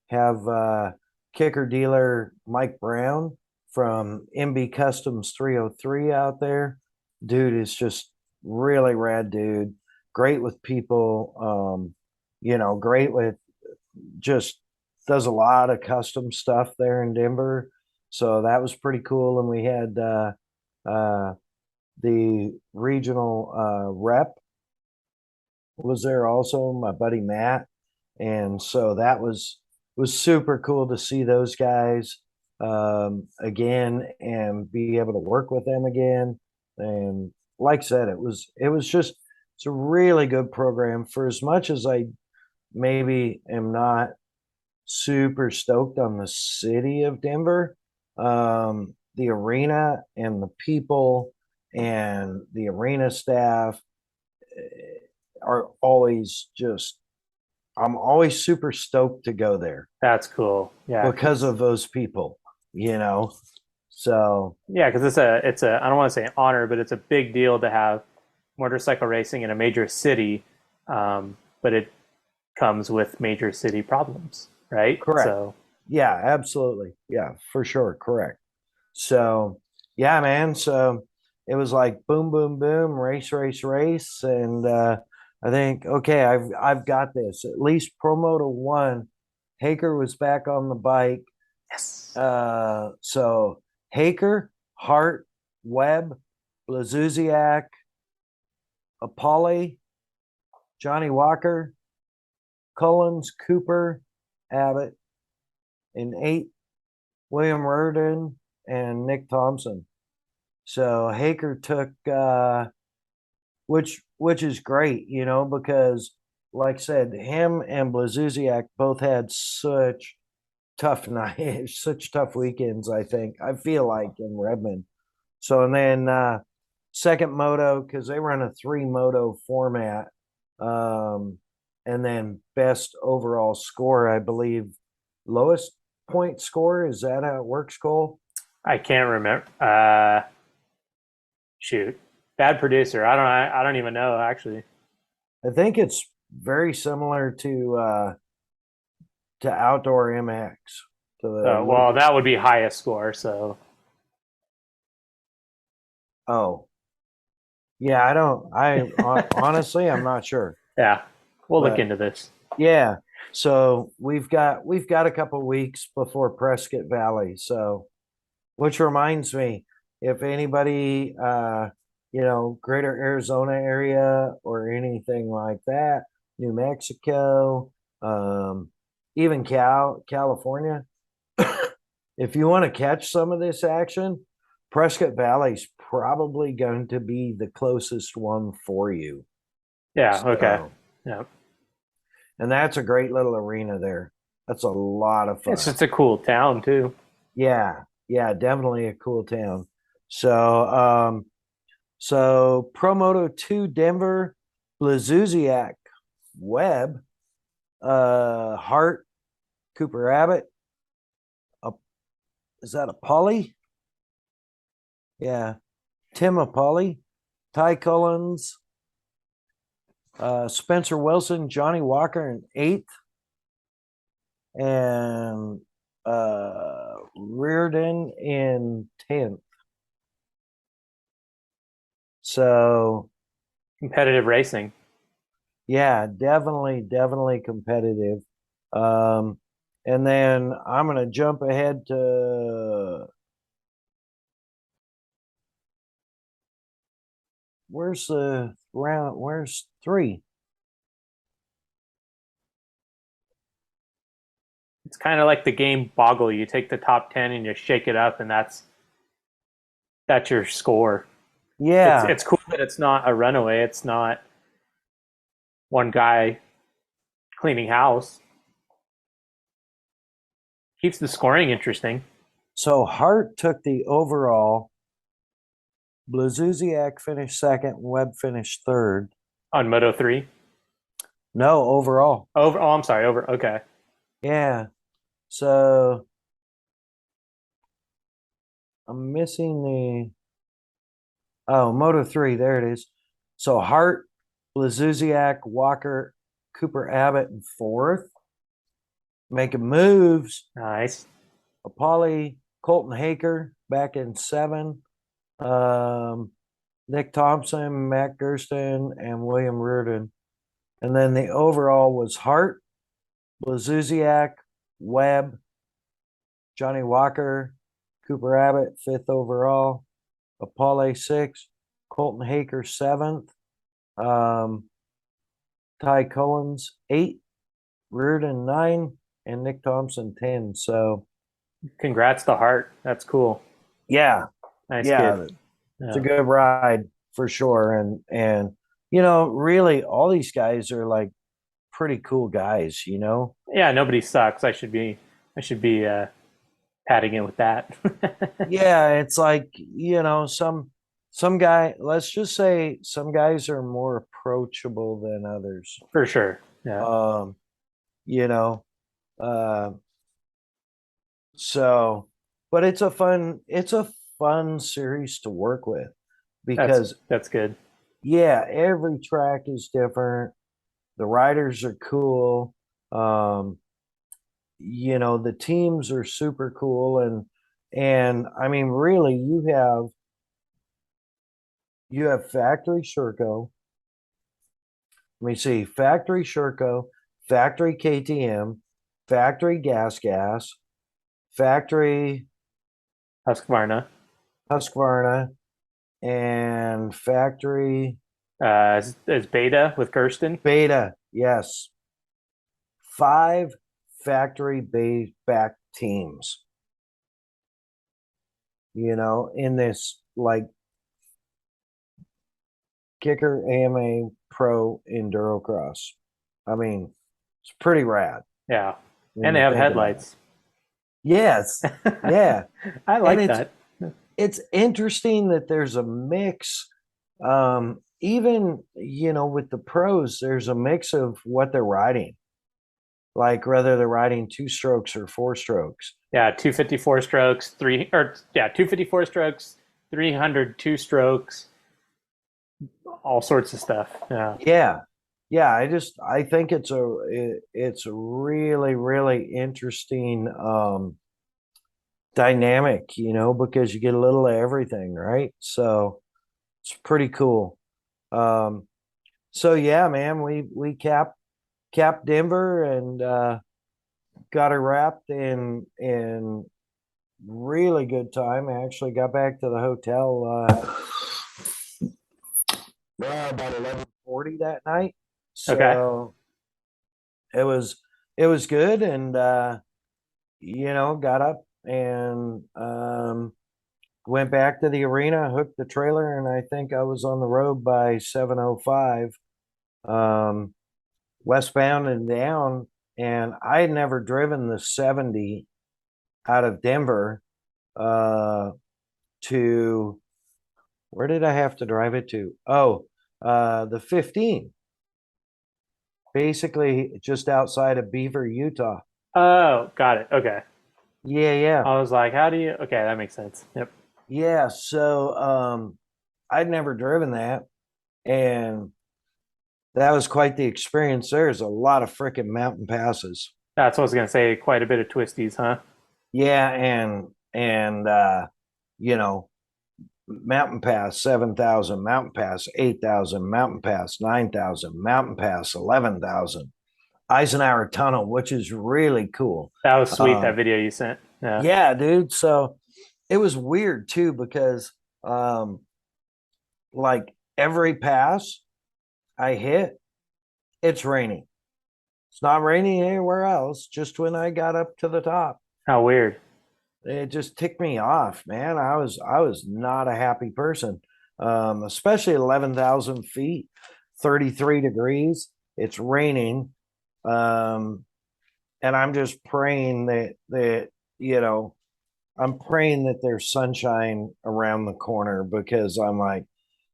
have kicker dealer Mike Brown from MB Customs 303 out there. Dude is just really rad, dude. Great with people. Great with just does a lot of custom stuff there in Denver. So that was pretty cool. And we had uh, the regional rep was there also, my buddy Matt. And so that was super cool to see those guys again and be able to work with them again. And like I said, it's a really good program for as much as I maybe am not super stoked on the city of Denver. The arena and the people and the arena staff are always just, I'm always super stoked to go there That's cool. Yeah. because of those people, you know? So, Yeah, because it's a I don't want to say an honor, but it's a big deal to have motorcycle racing in a major city. But it comes with major city problems, right? correct. So Yeah, absolutely. Yeah, for sure. Correct. So, yeah, man. So it was like boom, boom, boom, race, race, race. And I think, okay, I've got this. At least Promoto won. Haker was back on the bike. yes, So Haker, Hart, Webb, Blazusiak, Apolli, Johnny Walker, Collins, Cooper, Abbott. In 8, William Rurdon and Nick Thompson. So Haker took which is great, because like I said, him and Blazusiak both had such tough nights, such tough weekends, I feel like in Redmond. So and then second moto, because they run a 3 moto format. And then best overall score, I believe, lowest point score. Is that how it works, Cole? I can't remember. Shoot, bad producer. I don't even know actually. I think it's very similar to outdoor MX. To the Well, that would be highest score. So. Oh, yeah. Honestly, I'm not sure. Yeah, we'll look into this. Yeah. So we've got a couple weeks before Prescott Valley. So, which reminds me, if anybody, greater Arizona area or anything like that, New Mexico, even California, if you want to catch some of this action, Prescott Valley's probably going to be the closest one for you. Yeah. Okay. Yeah. And that's a great little arena there. That's a lot of fun. It's just a cool town too. Yeah, definitely a cool town. So, Promoto 2 Denver, Blazusiak, Webb, Hart, Cooper Abbott. Is that a Polly? Yeah, Tim Apolli, Ty Collins, Spencer Wilson, Johnny Walker in 8th, and Reardon in 10th. So competitive racing. Yeah, definitely competitive. And then I'm gonna jump ahead to where's 3? It's kind of like the game Boggle. You take the top 10 and you shake it up, and that's your score. Yeah, it's cool that it's not a runaway. It's not one guy cleaning house. Keeps the scoring interesting. So Hart took the overall. Blazusiak finished 2nd. Webb finished 3rd. On Moto 3? No, overall. Oh, I'm sorry. Okay. Yeah. So I'm missing Moto 3. There it is. So Hart, Blazusiak, Walker, Cooper Abbott in 4th. Making moves. Nice. Apolli, Colton Haker back in 7. Nick Thompson, Matt Gersten, and William Reardon. And then the overall was Hart, Blazusiak, Webb, Johnny Walker, Cooper Abbott, 5th overall, Apolli 6th, Colton Haker 7th, Ty Collins 8, Reardon 9, and Nick Thompson 10. So congrats to Hart. That's cool. Yeah. Nice kid. It's a good ride for sure. And really all these guys are like pretty cool guys, Yeah, nobody sucks. I should be patting it with that. Yeah, it's like, some guy, let's just say some guys are more approachable than others. For sure. Yeah. So, but it's a fun series to work with because that's good. Yeah, every track is different. The riders are cool. The teams are super cool, and I mean, really, you have Factory Sherco. Let me see, Factory Sherco, Factory KTM, Factory Gas, Factory Husqvarna, and Factory Is Beta with Kirsten? Beta, yes. 5 factory back teams, in this like Kicker AMA Pro Endurocross. I mean, it's pretty rad Yeah, when and they you have think about it. headlights. Yes, yeah, I and like that. it's interesting that there's a mix. Even with the pros, there's a mix of what they're riding, like whether they're riding 2 strokes or 4 strokes. Yeah, 254 strokes, 254 strokes, 302 strokes, all sorts of stuff. Yeah. Yeah, I think it's a really really interesting dynamic, because you get a little of everything, right? So it's pretty cool. um so yeah, man, we capped Denver and got her wrapped in really good time. I actually got back to the hotel about 11:40 that night. Okay. So it was good, and got up and went back to the arena, hooked the trailer, and I think I was on the road by 7:05, westbound and down. And I had never driven the 70 out of Denver to, where did I have to drive it to? Oh, the 15, basically just outside of Beaver, Utah. Oh, got it. Okay. Yeah. I was like, how do you? Okay, that makes sense. Yep. Yeah. So I'd never driven that, and that was quite the experience. There's a lot of freaking mountain passes. That's what I was gonna say. Quite a bit of twisties, huh? Yeah, and you know, mountain pass 7,000, mountain pass 8,000, mountain pass 9,000, mountain pass 11,000. Eisenhower Tunnel, which is really cool. That was sweet. That Um, video you sent. Yeah. yeah, dude. So it was weird too because like every pass I hit, it's raining. It's not raining anywhere else, just when I got up to the top. How weird. It just ticked me off, man. I was not a happy person. Especially at 11,000 feet, 33 degrees. It's raining. Um, and I'm just praying that you know I'm praying that there's sunshine around the corner, because I'm like,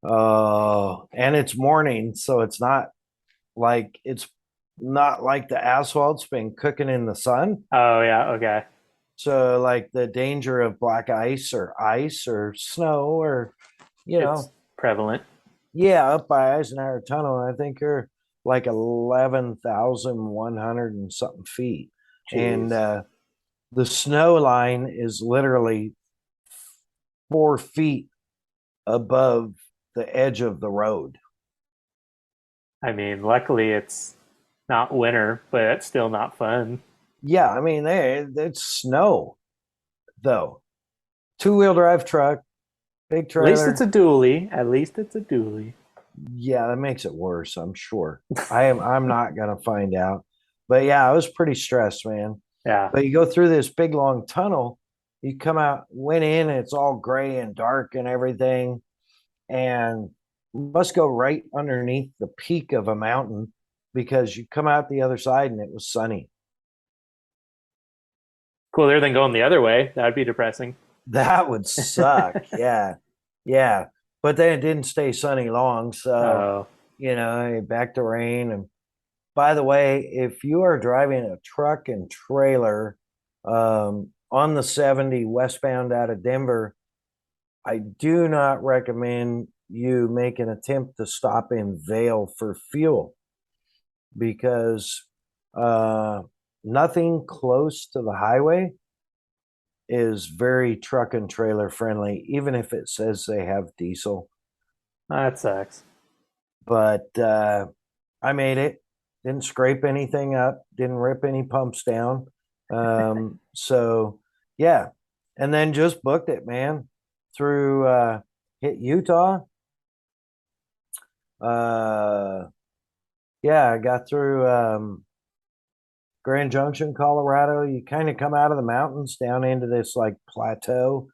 oh, and it's morning, so it's not like the asphalt's been cooking in the sun. Oh yeah. Okay. So like the danger of black ice or snow or you It's know, prevalent. yeah, up by Eisenhower Tunnel, I think you're like 11,100 and something feet. And Jeez. the snow line is literally 4 feet above the edge of the road. I mean, luckily it's not winter, but it's still not fun. Yeah, I mean, it's snow though. 2-wheel drive truck, big At least it's trailer. a dually. At least it's a dually. Yeah, that makes it worse, I'm sure. I'm not gonna find out. But yeah, I was pretty stressed, man. Yeah. But you go through this big long tunnel, you come out, went in, and it's all gray and dark and everything, and you must go right underneath the peak of a mountain, because you come out the other side and it was sunny. Cooler than going the other way. That'd be depressing. That would suck. Yeah. Yeah. But then it didn't stay sunny long. So, Oh, back to rain. And by the way, if you are driving a truck and trailer on the 70 westbound out of Denver, I do not recommend you make an attempt to stop in Vale for fuel, because uh, nothing close to the highway is very truck and trailer friendly, even if it says they have diesel. that sucks. But I made it, didn't scrape anything up, didn't rip any pumps down. So, yeah. And then just booked it, man, through hit Utah. Yeah, I got through Grand Junction, Colorado. You kind of come out of the mountains down into this like plateau,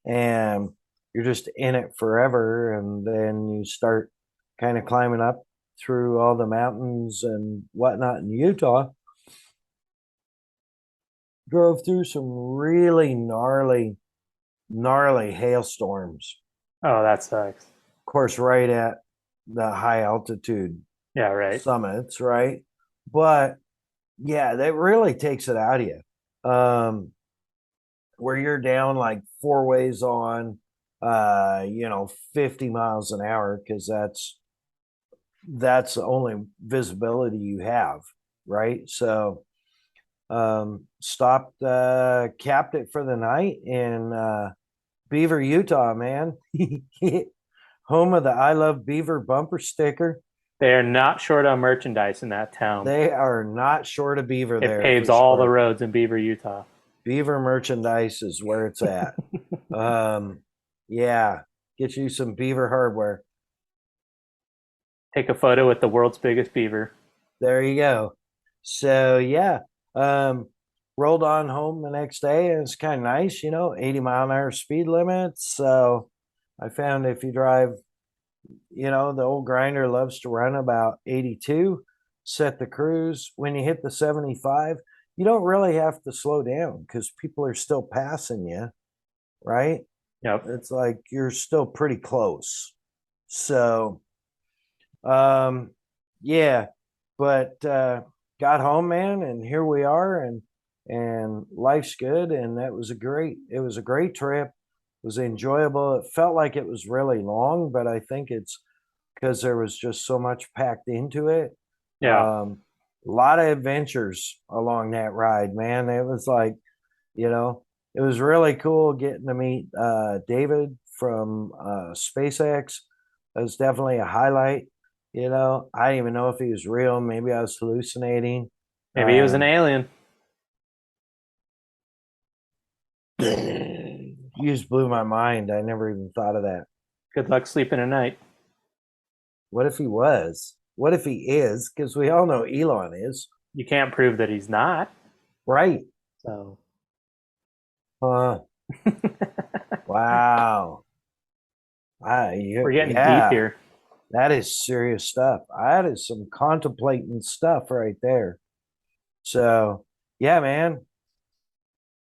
and you're just in it forever. And then you start kind of climbing up through all the mountains and whatnot in Utah. Drove through some really gnarly hailstorms. Oh, that sucks. Of course, right at the high altitude Yeah, right. summits, right? But yeah, that really takes it out of you. Where you're down like four ways on 50 miles an hour, because that's the only visibility you have, right? So stopped, capped it for the night in Beaver, Utah, man. Home of the I Love Beaver bumper sticker. They are not short on merchandise in that town. They are not short of beaver It there. paves for all sure. the roads in Beaver, Utah. Beaver merchandise is where it's at. Yeah, get you some beaver hardware. Take a photo with the world's biggest beaver. There you go. So yeah, rolled on home the next day, and it's kind of nice, 80-mile-an-hour speed limit. So I found if you drive, the old grinder loves to run about 82, set the cruise. When you hit the 75, you don't really have to slow down because people are still passing you, right? Yep. It's like you're still pretty close. So, yeah, but got home, man, and here we are, and life's good, and it was a great trip. It was enjoyable. It felt like it was really long, but I think it's because there was just so much packed into it. Yeah. A lot of adventures along that ride, man. It was like, it was really cool getting to meet David from SpaceX. That was definitely a highlight. I didn't even know if he was real. Maybe I was hallucinating. Maybe he was an alien. You just blew my mind. I never even thought of that. Good luck sleeping at night. What if he was? What if he is? Because we all know Elon is. You can't prove that he's not. Right. So. Wow. We're getting deep here. That is serious stuff. That is some contemplating stuff right there. So, yeah, man,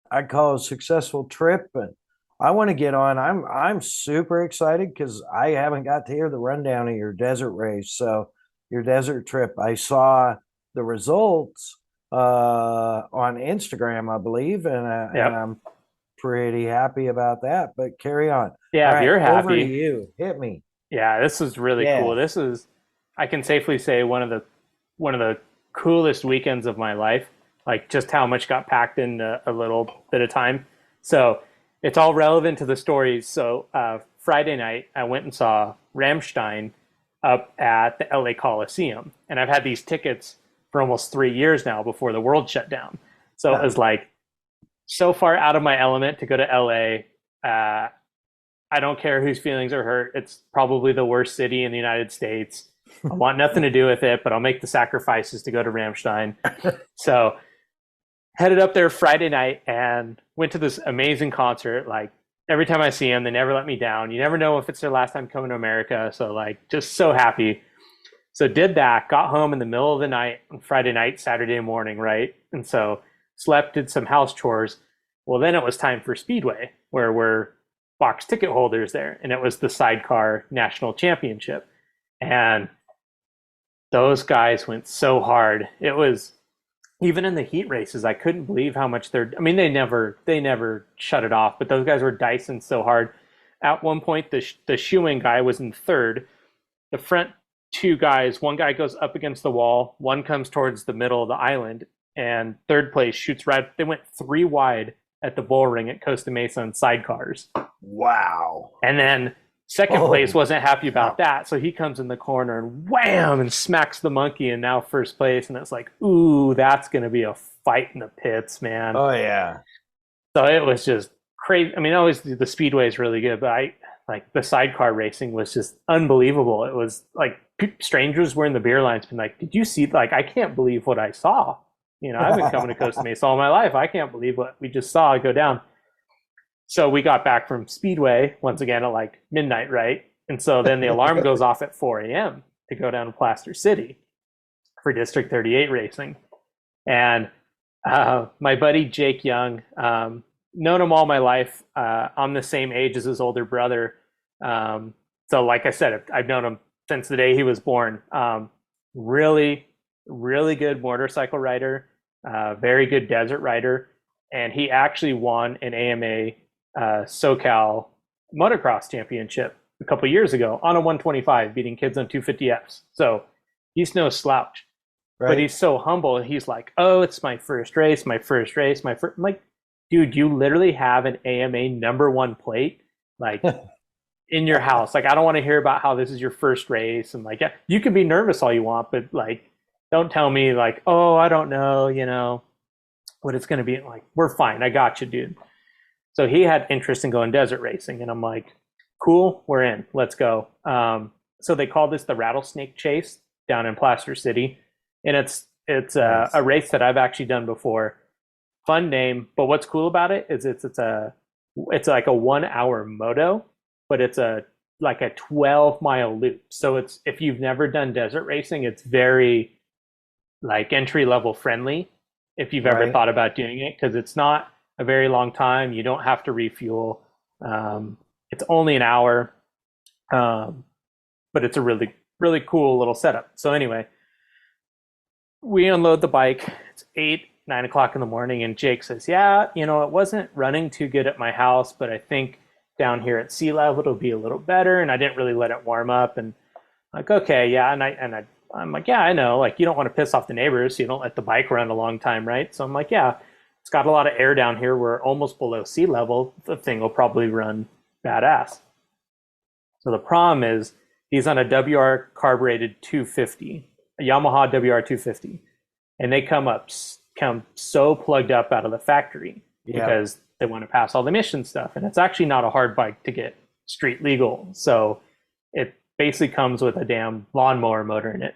I'd call it a successful trip, and I want to get on. I'm super excited because I haven't got to hear the rundown of your desert race. So, your desert trip, I saw the results on Instagram, I believe, and I'm pretty happy about that. But carry on. Yeah, if you're happy, over to you. Hit me. Yeah, this is really cool. This is, I can safely say, one of the coolest weekends of my life. Like just how much got packed in a little bit of time. So it's all relevant to the stories. So Friday night, I went and saw Rammstein up at the LA Coliseum, and I've had these tickets for almost 3 years now before the world shut down. So it was like so far out of my element to go to LA. I don't care whose feelings are hurt. It's probably the worst city in the United States. I want nothing to do with it, but I'll make the sacrifices to go to Rammstein. So headed up there Friday night and went to this amazing concert. Like every time I see them, they never let me down. You never know if it's their last time coming to America. So like just so happy. So did that, got home in the middle of the night on Friday night, Saturday morning, right? And so slept, did some house chores. Well, then it was time for Speedway, where we're box ticket holders there, and it was the sidecar national championship, and those guys went so hard. It was, even in the heat races, I couldn't believe how much they never shut it off, but those guys were dicing so hard. At one point, the shoeing guy was in third. The front two guys, one guy goes up against the wall, one comes towards the middle of the island, and third place shoots right. They went 3 wide at the bull ring at Costa Mesa on sidecars. Wow. And then second place wasn't happy about that. So he comes in the corner and wham, and smacks the monkey, and now first place. And it's like, ooh, that's going to be a fight in the pits, man. Oh, yeah. So it was just crazy. I mean, always the Speedway is really good, but like the sidecar racing was just unbelievable. It was like strangers were in the beer lines being like, did you see, like, I can't believe what I saw. I've been coming to Costa Mesa all my life. I can't believe what we just saw go down. So we got back from Speedway once again at like midnight, right? And so then the alarm goes off at 4 a.m. to go down to Plaster City for District 38 racing. And my buddy Jake Young, known him all my life. I'm the same age as his older brother. So like I said, I've known him since the day he was born. Really, really good motorcycle rider, very good desert rider. And he actually won an AMA SoCal motocross championship a couple years ago on a 125, beating kids on 250Fs. So he's no slouch. Right. But he's so humble. He's like, oh, it's my first race. I'm like, dude, you literally have an AMA #1 plate, like, in your house. Like, I don't want to hear about how this is your first race. And like, yeah, you can be nervous all you want, but like, don't tell me like, oh, I don't know, what it's going to be. Like, we're fine. I got you, dude. So he had interest in going desert racing. And I'm like, cool, we're in. Let's go. So they call this the Rattlesnake Chase down in Plaster City. And it's nice. A race that I've actually done before. Fun name, but what's cool about it is it's like a 1 hour moto, but it's like a 12-mile loop. So it's, if you've never done desert racing, it's very like entry level friendly if you've ever thought about doing it, because it's not a very long time. You don't have to refuel. It's only an hour, but it's a really, really cool little setup. So anyway, we unload the bike. It's 9 o'clock in the morning, and Jake says, yeah, it wasn't running too good at my house, but I think down here at sea level it'll be a little better. And I didn't really let it warm up. And like, okay, yeah. I'm like, yeah, I know, like, you don't want to piss off the neighbors, so you don't let the bike run a long time, right? So I'm like, yeah, it's got a lot of air down here. We're almost below sea level. The thing will probably run badass. So the problem is he's on a WR carbureted 250, a Yamaha WR 250, and they come so plugged up out of the factory because they want to pass all the emission stuff. And it's actually not a hard bike to get street legal. So it basically comes with a damn lawnmower motor in it.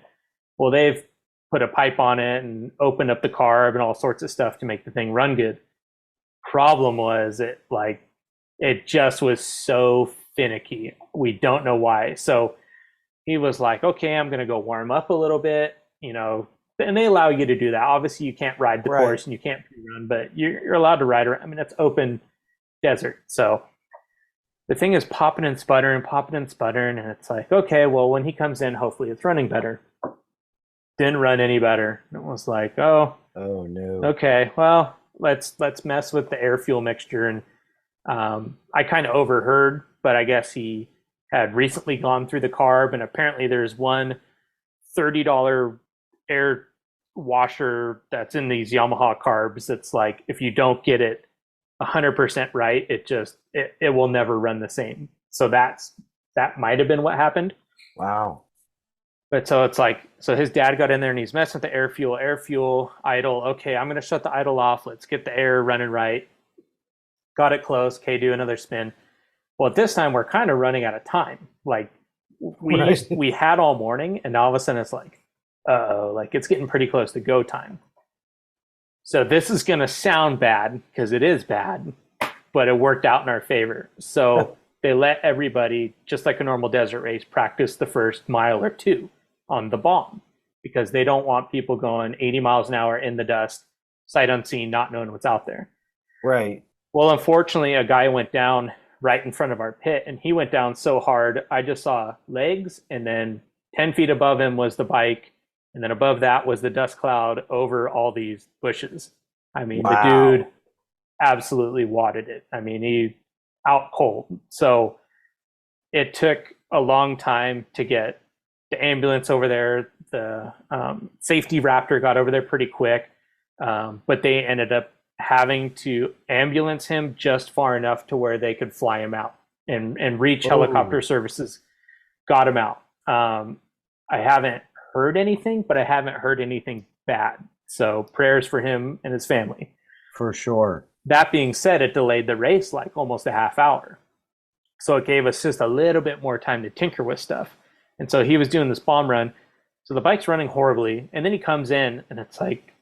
Well, they've put a pipe on it and opened up the carb and all sorts of stuff to make the thing run good. Problem was it just was so finicky. We don't know why. So he was like, okay, I'm going to go warm up a little bit, and they allow you to do that. Obviously you can't ride the course and you can't run, but you're allowed to ride around. I mean, it's open desert. So the thing is popping and sputtering, and it's like, okay, well, when he comes in, hopefully it's running better. Didn't run any better. It was like, oh no. Okay, well, let's mess with the air fuel mixture. And I kind of overheard, but I guess he had recently gone through the carb, and apparently there's one $30 air washer that's in these Yamaha carbs. It's like, if you don't get it 100% right, it will never run the same. So that might have been what happened. Wow. But so it's like, so his dad got in there and he's messing with the air fuel idle. Okay, I'm going to shut the idle off. Let's get the air running right. Got it close. Okay, do another spin. Well, at this time we're kind of running out of time. Like we had all morning, and all of a sudden it's like, like it's getting pretty close to go time. So this is going to sound bad because it is bad, but it worked out in our favor. So they let everybody, just like a normal desert race, practice the first mile or two on the bomb, because they don't want people going 80 miles an hour in the dust, sight unseen, not knowing what's out there. Right. Well, unfortunately, a guy went down right in front of our pit, and he went down so hard, I just saw legs, and then 10 feet above him was the bike, and then above that was the dust cloud over all these bushes. I mean, The dude absolutely wadded it. I mean, he out cold. So it took a long time to get the ambulance over there. The safety Raptor got over there pretty quick, but they ended up having to ambulance him just far enough to where they could fly him out and reach helicopter services. Got him out. I haven't heard anything, but I haven't heard anything bad. So prayers for him and his family. For sure. That being said, it delayed the race like almost a half hour. So it gave us just a little bit more time to tinker with stuff. And so he was doing this bomb run. So the bike's running horribly. And then he comes in and it's like,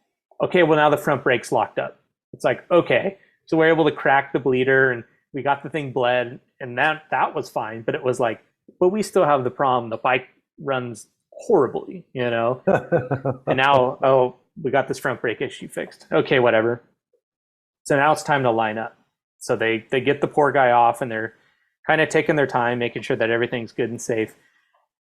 okay, well, now the front brake's locked up. It's like, okay. So we're able to crack the bleeder and we got the thing bled. And that was fine. But it was like, but we still have the problem. The bike runs horribly, you know? And now, oh, we got this front brake issue fixed. Okay, whatever. So now it's time to line up. So they get the poor guy off and they're kind of taking their time, making sure that everything's good and safe.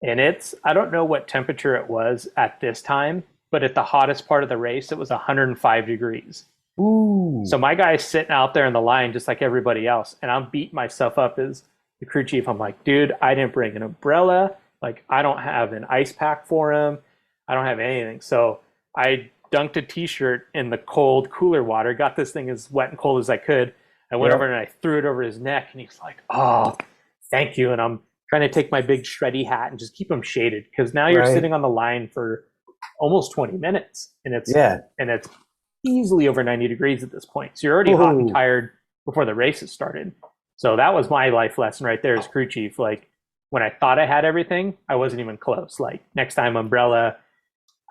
And I don't know what temperature it was at this time, but at the hottest part of the race, it was 105 degrees. Ooh. So my guy's sitting out there in the line just like everybody else. And I'm beating myself up as the crew chief. I'm like, dude, I didn't bring an umbrella. Like, I don't have an ice pack for him. I don't have anything. So I dunked a t-shirt in the cold cooler water, got this thing as wet and cold as I could. I went over and I threw it over his neck and he's like, oh, thank you. And I'm trying to take my big shreddy hat and just keep him shaded because now you're sitting on the line for almost 20 minutes and it's easily over 90 degrees at this point. So you're already hot and tired before the race has started. So that was my life lesson right there as crew chief. Like when I thought I had everything, I wasn't even close. Like next time, umbrella,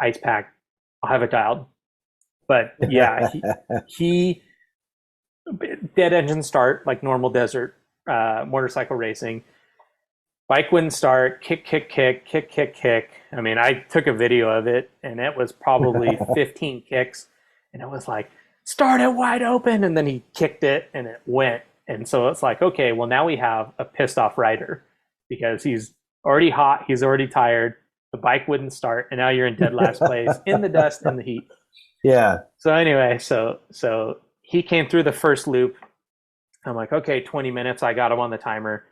ice pack, I'll have it dialed. But yeah, he dead engine start like normal desert motorcycle racing. Bike wouldn't start, kick. I mean, I took a video of it and it was probably 15 kicks and it was like, start it wide open. And then he kicked it and it went. And so it's like, okay, well now we have a pissed off rider because he's already hot, he's already tired, the bike wouldn't start, and now you're in dead last place in the dust and the heat. Yeah. So anyway, so he came through the first loop. I'm like, okay, 20 minutes. I got him on the timer.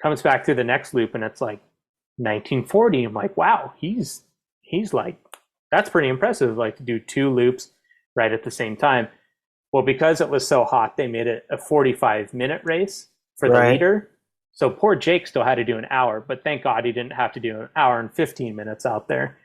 Comes back through the next loop and it's like 1940. I'm like, wow, he's like, that's pretty impressive. Like to do 2 loops right at the same time. Well, because it was so hot, they made it a 45-minute race for the leader. So poor Jake still had to do an hour, but thank God he didn't have to do an hour and 15 minutes out there.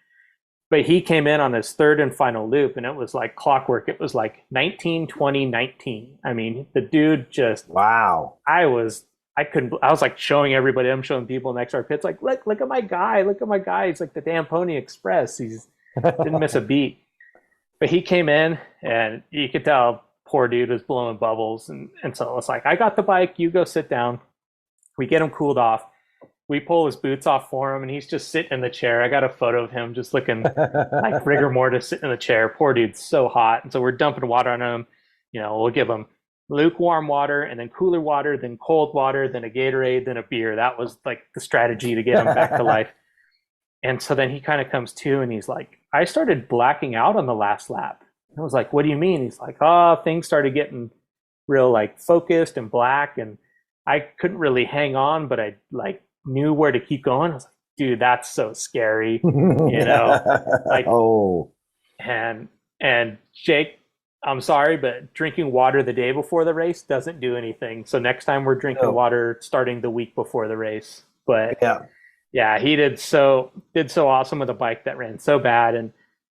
But he came in on his third and final loop, and it was like clockwork. It was like 19, 20, 19. I mean, the dude just... Wow. I was like showing everybody. I'm showing people next to our pits, like, look at my guy. Look at my guy. He's like the damn Pony Express. He's didn't miss a beat. But he came in, and you could tell poor dude was blowing bubbles. And so it's like, I got the bike. You go sit down. We get him cooled off. We pull his boots off for him, and he's just sitting in the chair. I got a photo of him just looking like rigor mortis sitting in the chair. Poor dude's so hot. And so we're dumping water on him. You know, we'll give him lukewarm water and then cooler water, then cold water, then a Gatorade, then a beer. That was like the strategy to get him back to life. And so then he kind of comes to and he's like, I started blacking out on the last lap. I was like, what do you mean? He's like, oh, things started getting real like focused and black and I couldn't really hang on, but I like knew where to keep going. I was like, dude, that's so scary, you know? Like, oh, and Jake, I'm sorry, but drinking water the day before the race doesn't do anything. So next time we're drinking water starting the week before the race. But yeah, he did so awesome with a bike that ran so bad and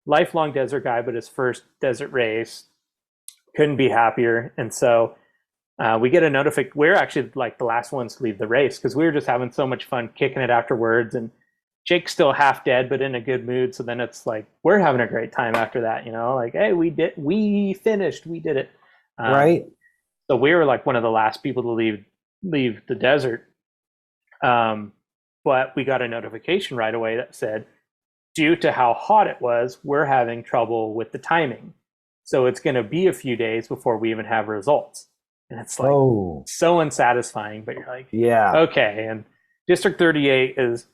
lifelong desert guy, but his first desert race, couldn't be happier. And so we get a notification. We're actually like the last ones to leave the race because we were just having so much fun kicking it afterwards. And Jake's still half dead, but in a good mood. So then it's like, we're having a great time after that, you know, like, hey, we finished, we did it. Right. So we were like one of the last people to leave the desert. But we got a notification right away that said, due to how hot it was, we're having trouble with the timing. So it's going to be a few days before we even have results. And it's like so unsatisfying, but you're like, yeah, okay. And District 38 is,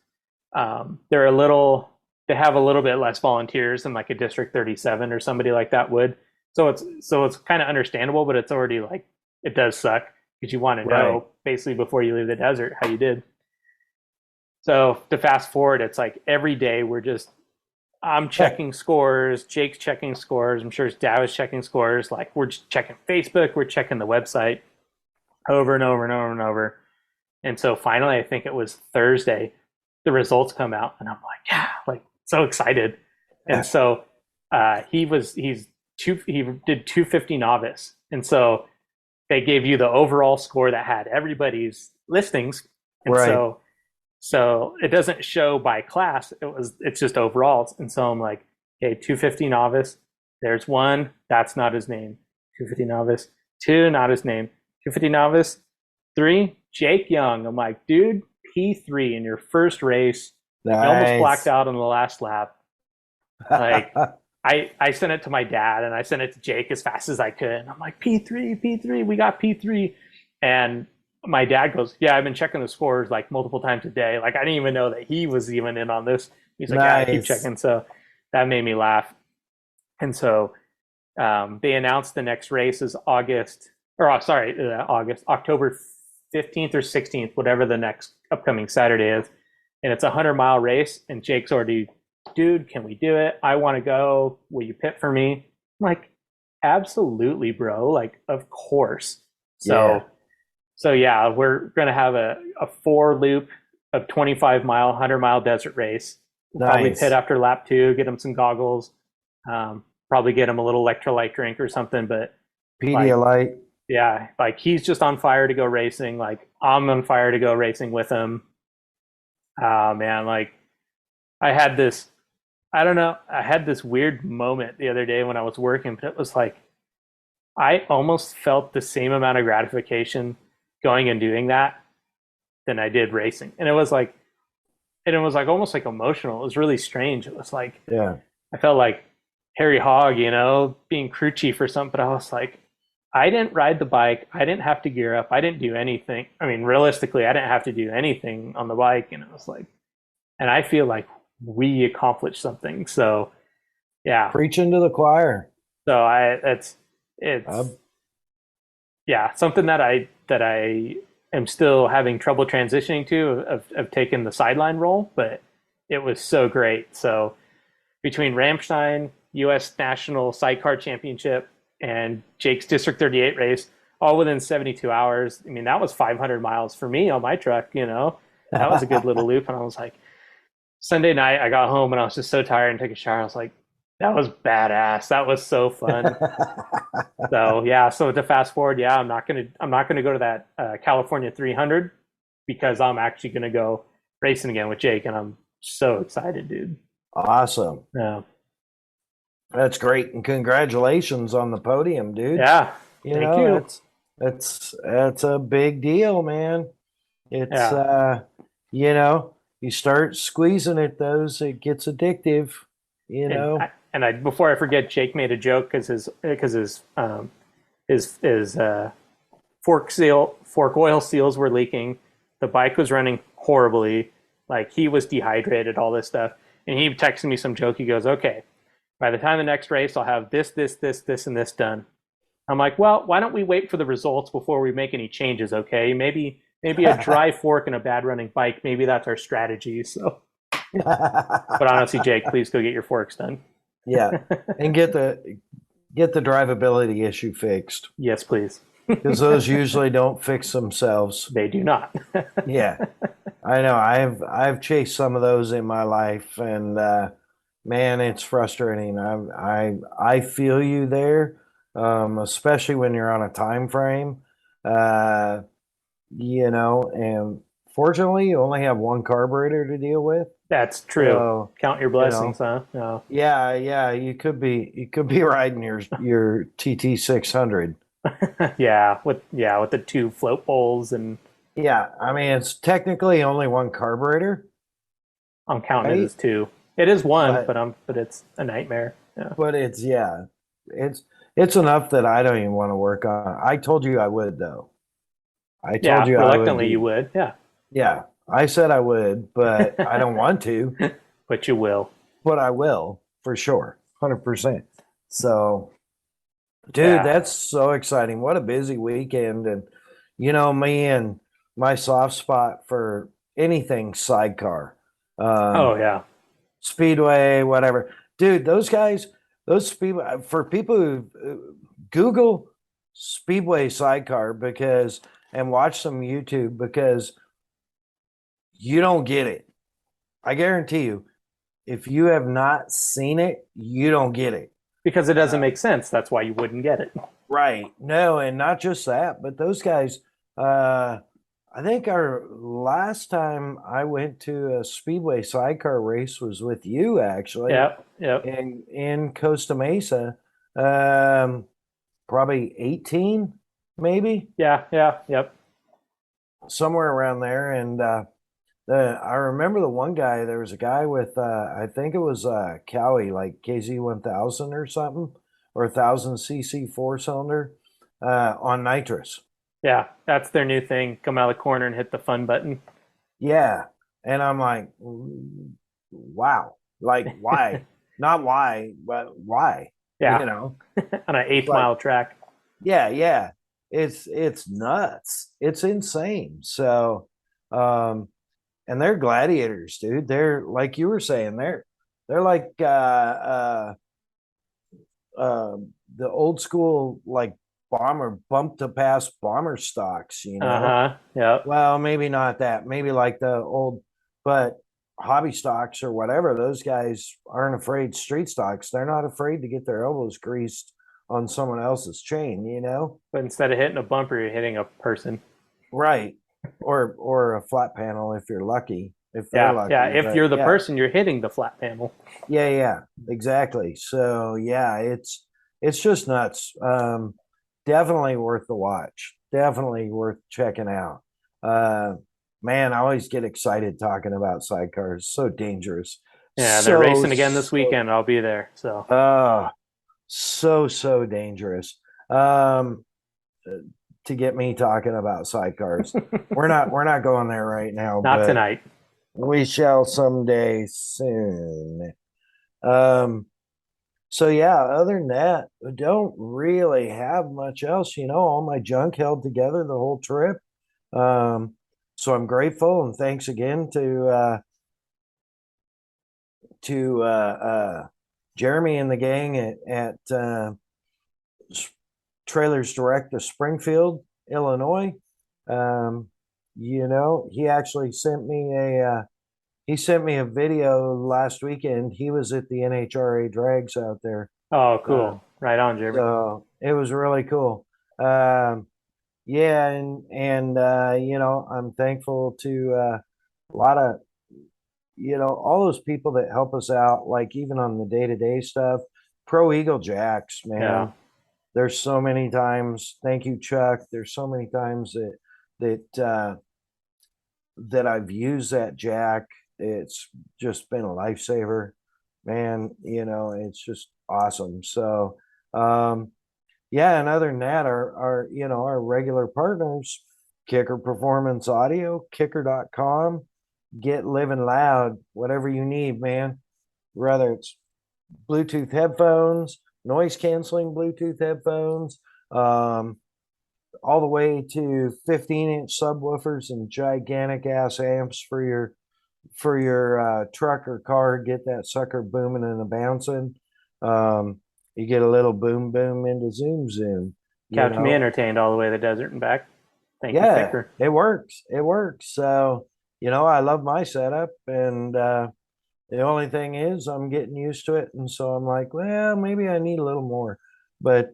they have a little bit less volunteers than like a District 37 or somebody like that would. So it's kind of understandable, but it's already like, it does suck because you want to know basically before you leave the desert how you did. So to fast forward, it's like every day I'm checking scores, Jake's checking scores, I'm sure his dad was checking scores, like we're just checking Facebook, we're checking the website over and over and over and over. And so finally, I think it was Thursday, the results come out and I'm like, yeah, like so excited. And so he did 250 novice. And so they gave you the overall score that had everybody's listings, and Right. so it doesn't show by class. It's just overalls, and so I'm like, okay, 250 novice. There's one. That's not his name. 250 novice. Two, not his name. 250 novice. Three, Jake Young. I'm like, dude, P3 in your first race. You almost blacked out on the last lap. Like, I sent it to my dad and I sent it to Jake as fast as I could. And I'm like, P3, we got P3. And my dad goes, yeah, I've been checking the scores like multiple times a day. Like, I didn't even know that he was even in on this. He's like, yeah, I keep checking. So that made me laugh. And so they announced the next race is October 15th or 16th, whatever the next upcoming Saturday is. And it's a 100-mile race. And Jake's already, dude, can we do it? I want to go. Will you pit for me? I'm like, absolutely, bro. Like, of course. So yeah, we're going to have a 4-loop of 25-mile, 100-mile desert race. We'll probably pit after lap 2, get him some goggles, probably get him a little electrolyte drink or something. But Pedialyte. Yeah, like he's just on fire to go racing. Like I'm on fire to go racing with him. Man, like I had this weird moment the other day when I was working, but it was like I almost felt the same amount of gratification going and doing that than I did racing. And it was like almost like emotional. It was really strange. It was like, yeah, I felt like Harry Hogg, being crew chief or something, but I was like, I didn't ride the bike. I didn't have to gear up. I didn't do anything. I mean, realistically, I didn't have to do anything on the bike. And it was like, and I feel like we accomplished something. So yeah. Preaching to the choir. So it's something that I am still having trouble transitioning to of taking the sideline role, but it was so great. So between Ramstein, U.S. National Sidecar Championship, and Jake's District 38 race, all within 72 hours. I mean, that was 500 miles for me on my truck, That was a good little loop. And I was like, Sunday night, I got home and I was just so tired and took a shower. I was like, that was badass. That was so fun. So to fast forward, I'm not gonna go to that California 300 because I'm actually gonna go racing again with Jake, and I'm so excited, dude. Awesome. Yeah. That's great, and congratulations on the podium, dude. Yeah, thank you. That's a big deal, man. It's you start squeezing it, it gets addictive, And before I forget, Jake made a joke because his fork oil seals were leaking. The bike was running horribly, like he was dehydrated, all this stuff. And he texted me some joke. He goes, "Okay, by the time the next race, I'll have this, and this done." I'm like, well, why don't we wait for the results before we make any changes, okay? Maybe a dry fork and a bad running bike, maybe that's our strategy. So, but honestly, Jake, please go get your forks done. Yeah, and get the drivability issue fixed. Yes, please. Because those usually don't fix themselves. They do not. Yeah, I know. I've chased some of those in my life, and man, it's frustrating. I feel you there, especially when you're on a time frame. And fortunately, you only have one carburetor to deal with. That's true. So, count your blessings, huh? No. Yeah. You could be riding your TT 600. yeah, with the 2 float bowls and. Yeah, I mean it's technically only one carburetor. I'm counting it as 2. It is 1, but it's a nightmare. Yeah. But it's enough that I don't even want to work on. I told you I would though. I told you reluctantly I would. You would. Yeah. Yeah, I said I would, but I don't want to. But you will. But I will for sure, 100%. So, dude, that's so exciting! What a busy weekend, and me and my soft spot for anything sidecar. Speedway, whatever. Dude, those guys, for people who Google Speedway sidecar and watch some YouTube because you don't get it. I guarantee you, if you have not seen it, you don't get it. Because it doesn't make sense. That's why you wouldn't get it. Right. No, and not just that, but those guys, I think our last time I went to a speedway sidecar race was with you actually Yep, yep. in Costa Mesa. Um, Probably 18, maybe Yeah, yeah, yep. somewhere around there. And I remember the one guy. There was a guy with I think it was Cowie, like KZ 1000 or something, or 1000 cc four cylinder on nitrous. Yeah, that's their new thing. Come out of the corner and hit the fun button. Yeah, and I'm like, wow, like why? Not why, but why? You Yeah, know, on an it's eighth like, mile track. yeah, yeah, it's nuts. It's insane. So, um, and they're gladiators, dude. They're like you were saying, they're like uh the old school like bomber bump to pass bomber stocks, you know. Uh-huh. Yep. Well, maybe not that. Maybe like the old, but hobby stocks or whatever. Those guys aren't afraid. Street stocks, they're not afraid to get their elbows greased on someone else's chain, you know. But instead of hitting a bumper, you're hitting a person. Right. Or a flat panel if you're lucky, if they're Yeah, yeah. lucky. If But you're the yeah, person, you're hitting the flat panel. yeah, yeah, exactly. So yeah, it's just nuts. Definitely worth the watch. Definitely worth checking out. Uh, man, I always get excited talking about sidecars. So dangerous. Yeah, they're So racing again this weekend. I'll be there. So uh so dangerous. Um, to get me talking about sidecars. We're not going there right now, not but tonight. we shall someday soon. Um, so yeah, other than that, I don't really have much else. You know, all my junk held together the whole trip. So I'm grateful and thanks again to Jeremy and the gang at Trailers Direct to Springfield, Illinois. Um, you know, he sent me a video last weekend. He was at the NHRA drags out there. Oh, Uh, cool. Right on, Jeremy. so it was really cool. Yeah, and you know, I'm thankful to a lot of all those people that help us out, like even on the day-to-day stuff. Pro Eagle Jacks, Yeah. man. There's so many times. Thank you, Chuck. There's so many times that I've used that jack. It's just been a lifesaver, man. You know, it's just awesome. So, yeah. And other than that, our regular partners, Kicker Performance Audio, kicker.com, get living loud, whatever you need, man. Whether it's Bluetooth headphones, noise canceling Bluetooth headphones, all the way to 15-inch subwoofers and gigantic ass amps for your truck or car. Get that sucker booming and a bouncing. You get a little boom boom into zoom zoom. You Kept me know, entertained all the way to the desert and back. Thank you, yeah, Kicker. it works. It works. So I love my setup, and the only thing is I'm getting used to it, and so I'm like, well, maybe I need a little more. But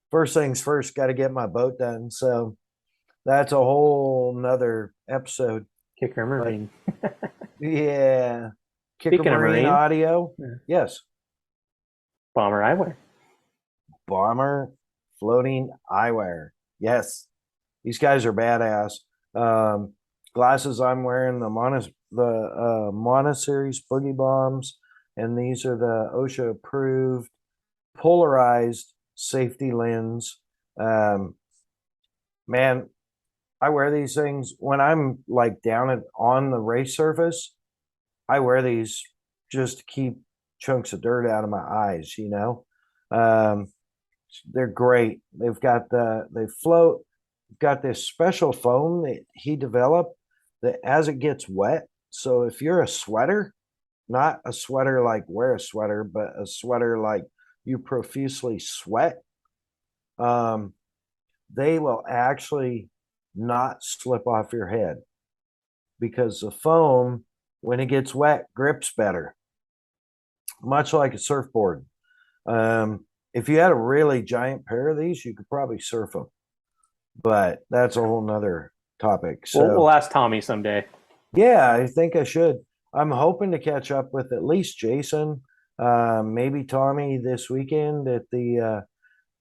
first things first, got to get my boat done. So that's a whole nother episode. Kicker Marine. Yeah. Kicker Speaking of Marine Marine, audio. yeah. Yes. Bomber eyewear. Bomber floating eyewear. Yes. These guys are badass. Glasses I'm wearing, the Mana series boogie bombs, and these are the OSHA approved polarized safety lens. Man, I wear these things when I'm like on the race surface. I wear these just to keep chunks of dirt out of my eyes, you know. Um, they're great. They float. Got this special foam that he developed that as it gets wet. So if you're a sweater, not a sweater like wear a sweater, but a sweater like you profusely sweat, um, they will actually not slip off your head because the foam, when it gets wet, grips better, much like a surfboard. If you had a really giant pair of these, you could probably surf them, but that's a whole nother topic. We'll, So we'll ask Tommy someday. yeah, I think I should. I'm hoping to catch up with at least Jason, maybe Tommy this weekend at the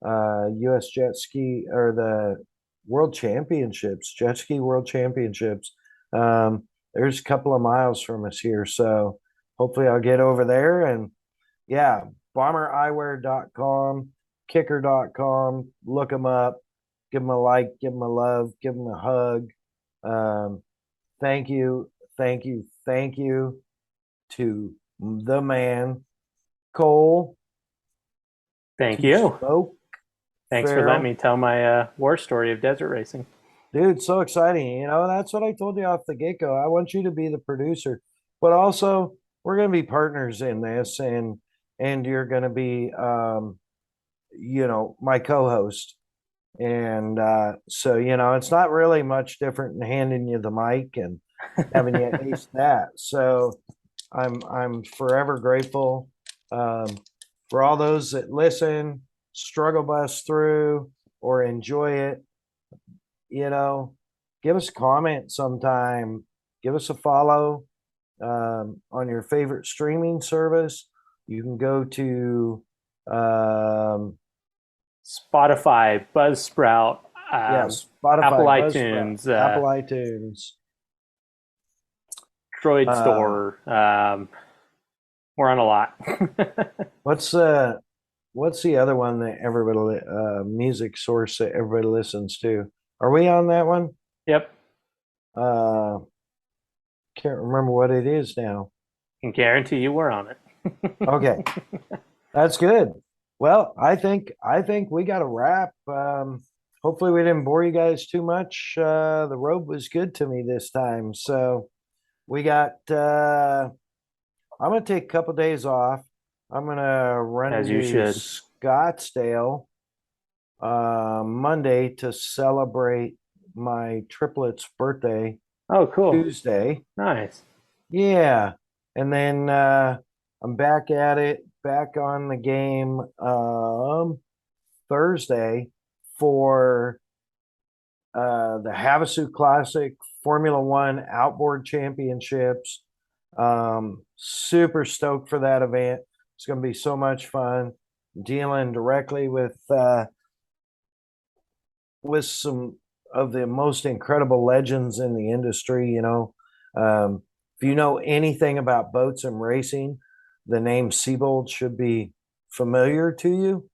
U.S. Jet Ski or the World Championships, Jet Ski World Championships. There's a couple of miles from us here, so hopefully I'll get over there. And yeah, bombereyewear.com, kicker.com, look them up, give them a like, give them a love, give them a hug. Thank you, thank you, thank you to the man, Cole. Thank to you. Smoke Thanks for letting me tell my war story of desert racing. Dude, so exciting. That's what I told you off the get-go. I want you to be the producer, but also we're going to be partners in this, and you're going to be my co-host. And so, it's not really much different than handing you the mic and having you ace that. So I'm forever grateful for all those that listen, struggle bus through, or enjoy it. Give us a comment sometime. Give us a follow on your favorite streaming service. You can go to Spotify, Buzzsprout, Spotify, Apple Buzzsprout, iTunes, Apple iTunes, Droid Store. We're on a lot. what's the other one that everybody music source that everybody listens to? Are we on that one? Yep. Can't remember what it is now. Can guarantee you we're on it. Okay. That's good. Well, I think we got a wrap. Hopefully we didn't bore you guys too much. The road was good to me this time. So we got I'm gonna take a couple days off. I'm gonna run As to you should. Scottsdale Monday to celebrate my triplet's birthday. Oh, cool. Tuesday. Nice. Yeah. And then I'm back at it, back on the game Thursday for the Havasu Classic Formula One Outboard Championships. Super stoked for that event. It's going to be so much fun dealing directly with some of the most incredible legends in the industry. If you know anything about boats and racing, the name Siebold should be familiar to you.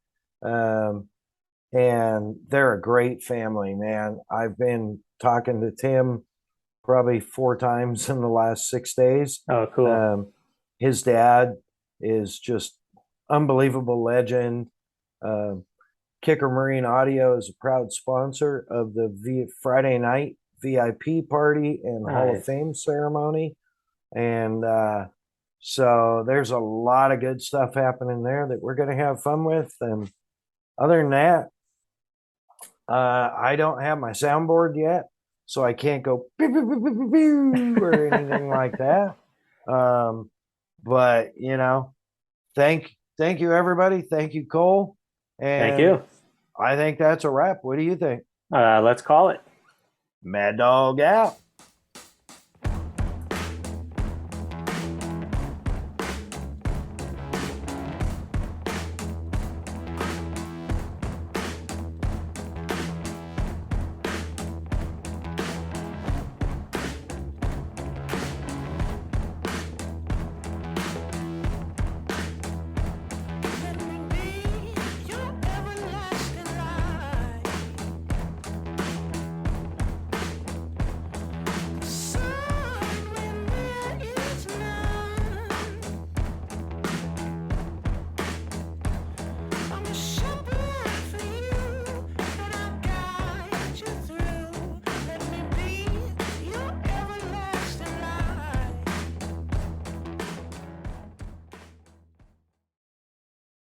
And they're a great family, man. I've been talking to Tim probably 4 times in the last 6 days. Oh, cool. His dad is just unbelievable legend. Kicker Marine Audio is a proud sponsor of the Friday night VIP party and Hall of Fame ceremony. And so there's a lot of good stuff happening there that we're going to have fun with. And other than that, I don't have my soundboard yet, so I can't go pew, pew, pew, pew, pew, or anything like that. But thank you everybody. Thank you, Cole. And thank you. I think that's a wrap. What do you think? Let's call it. Mad Dog out.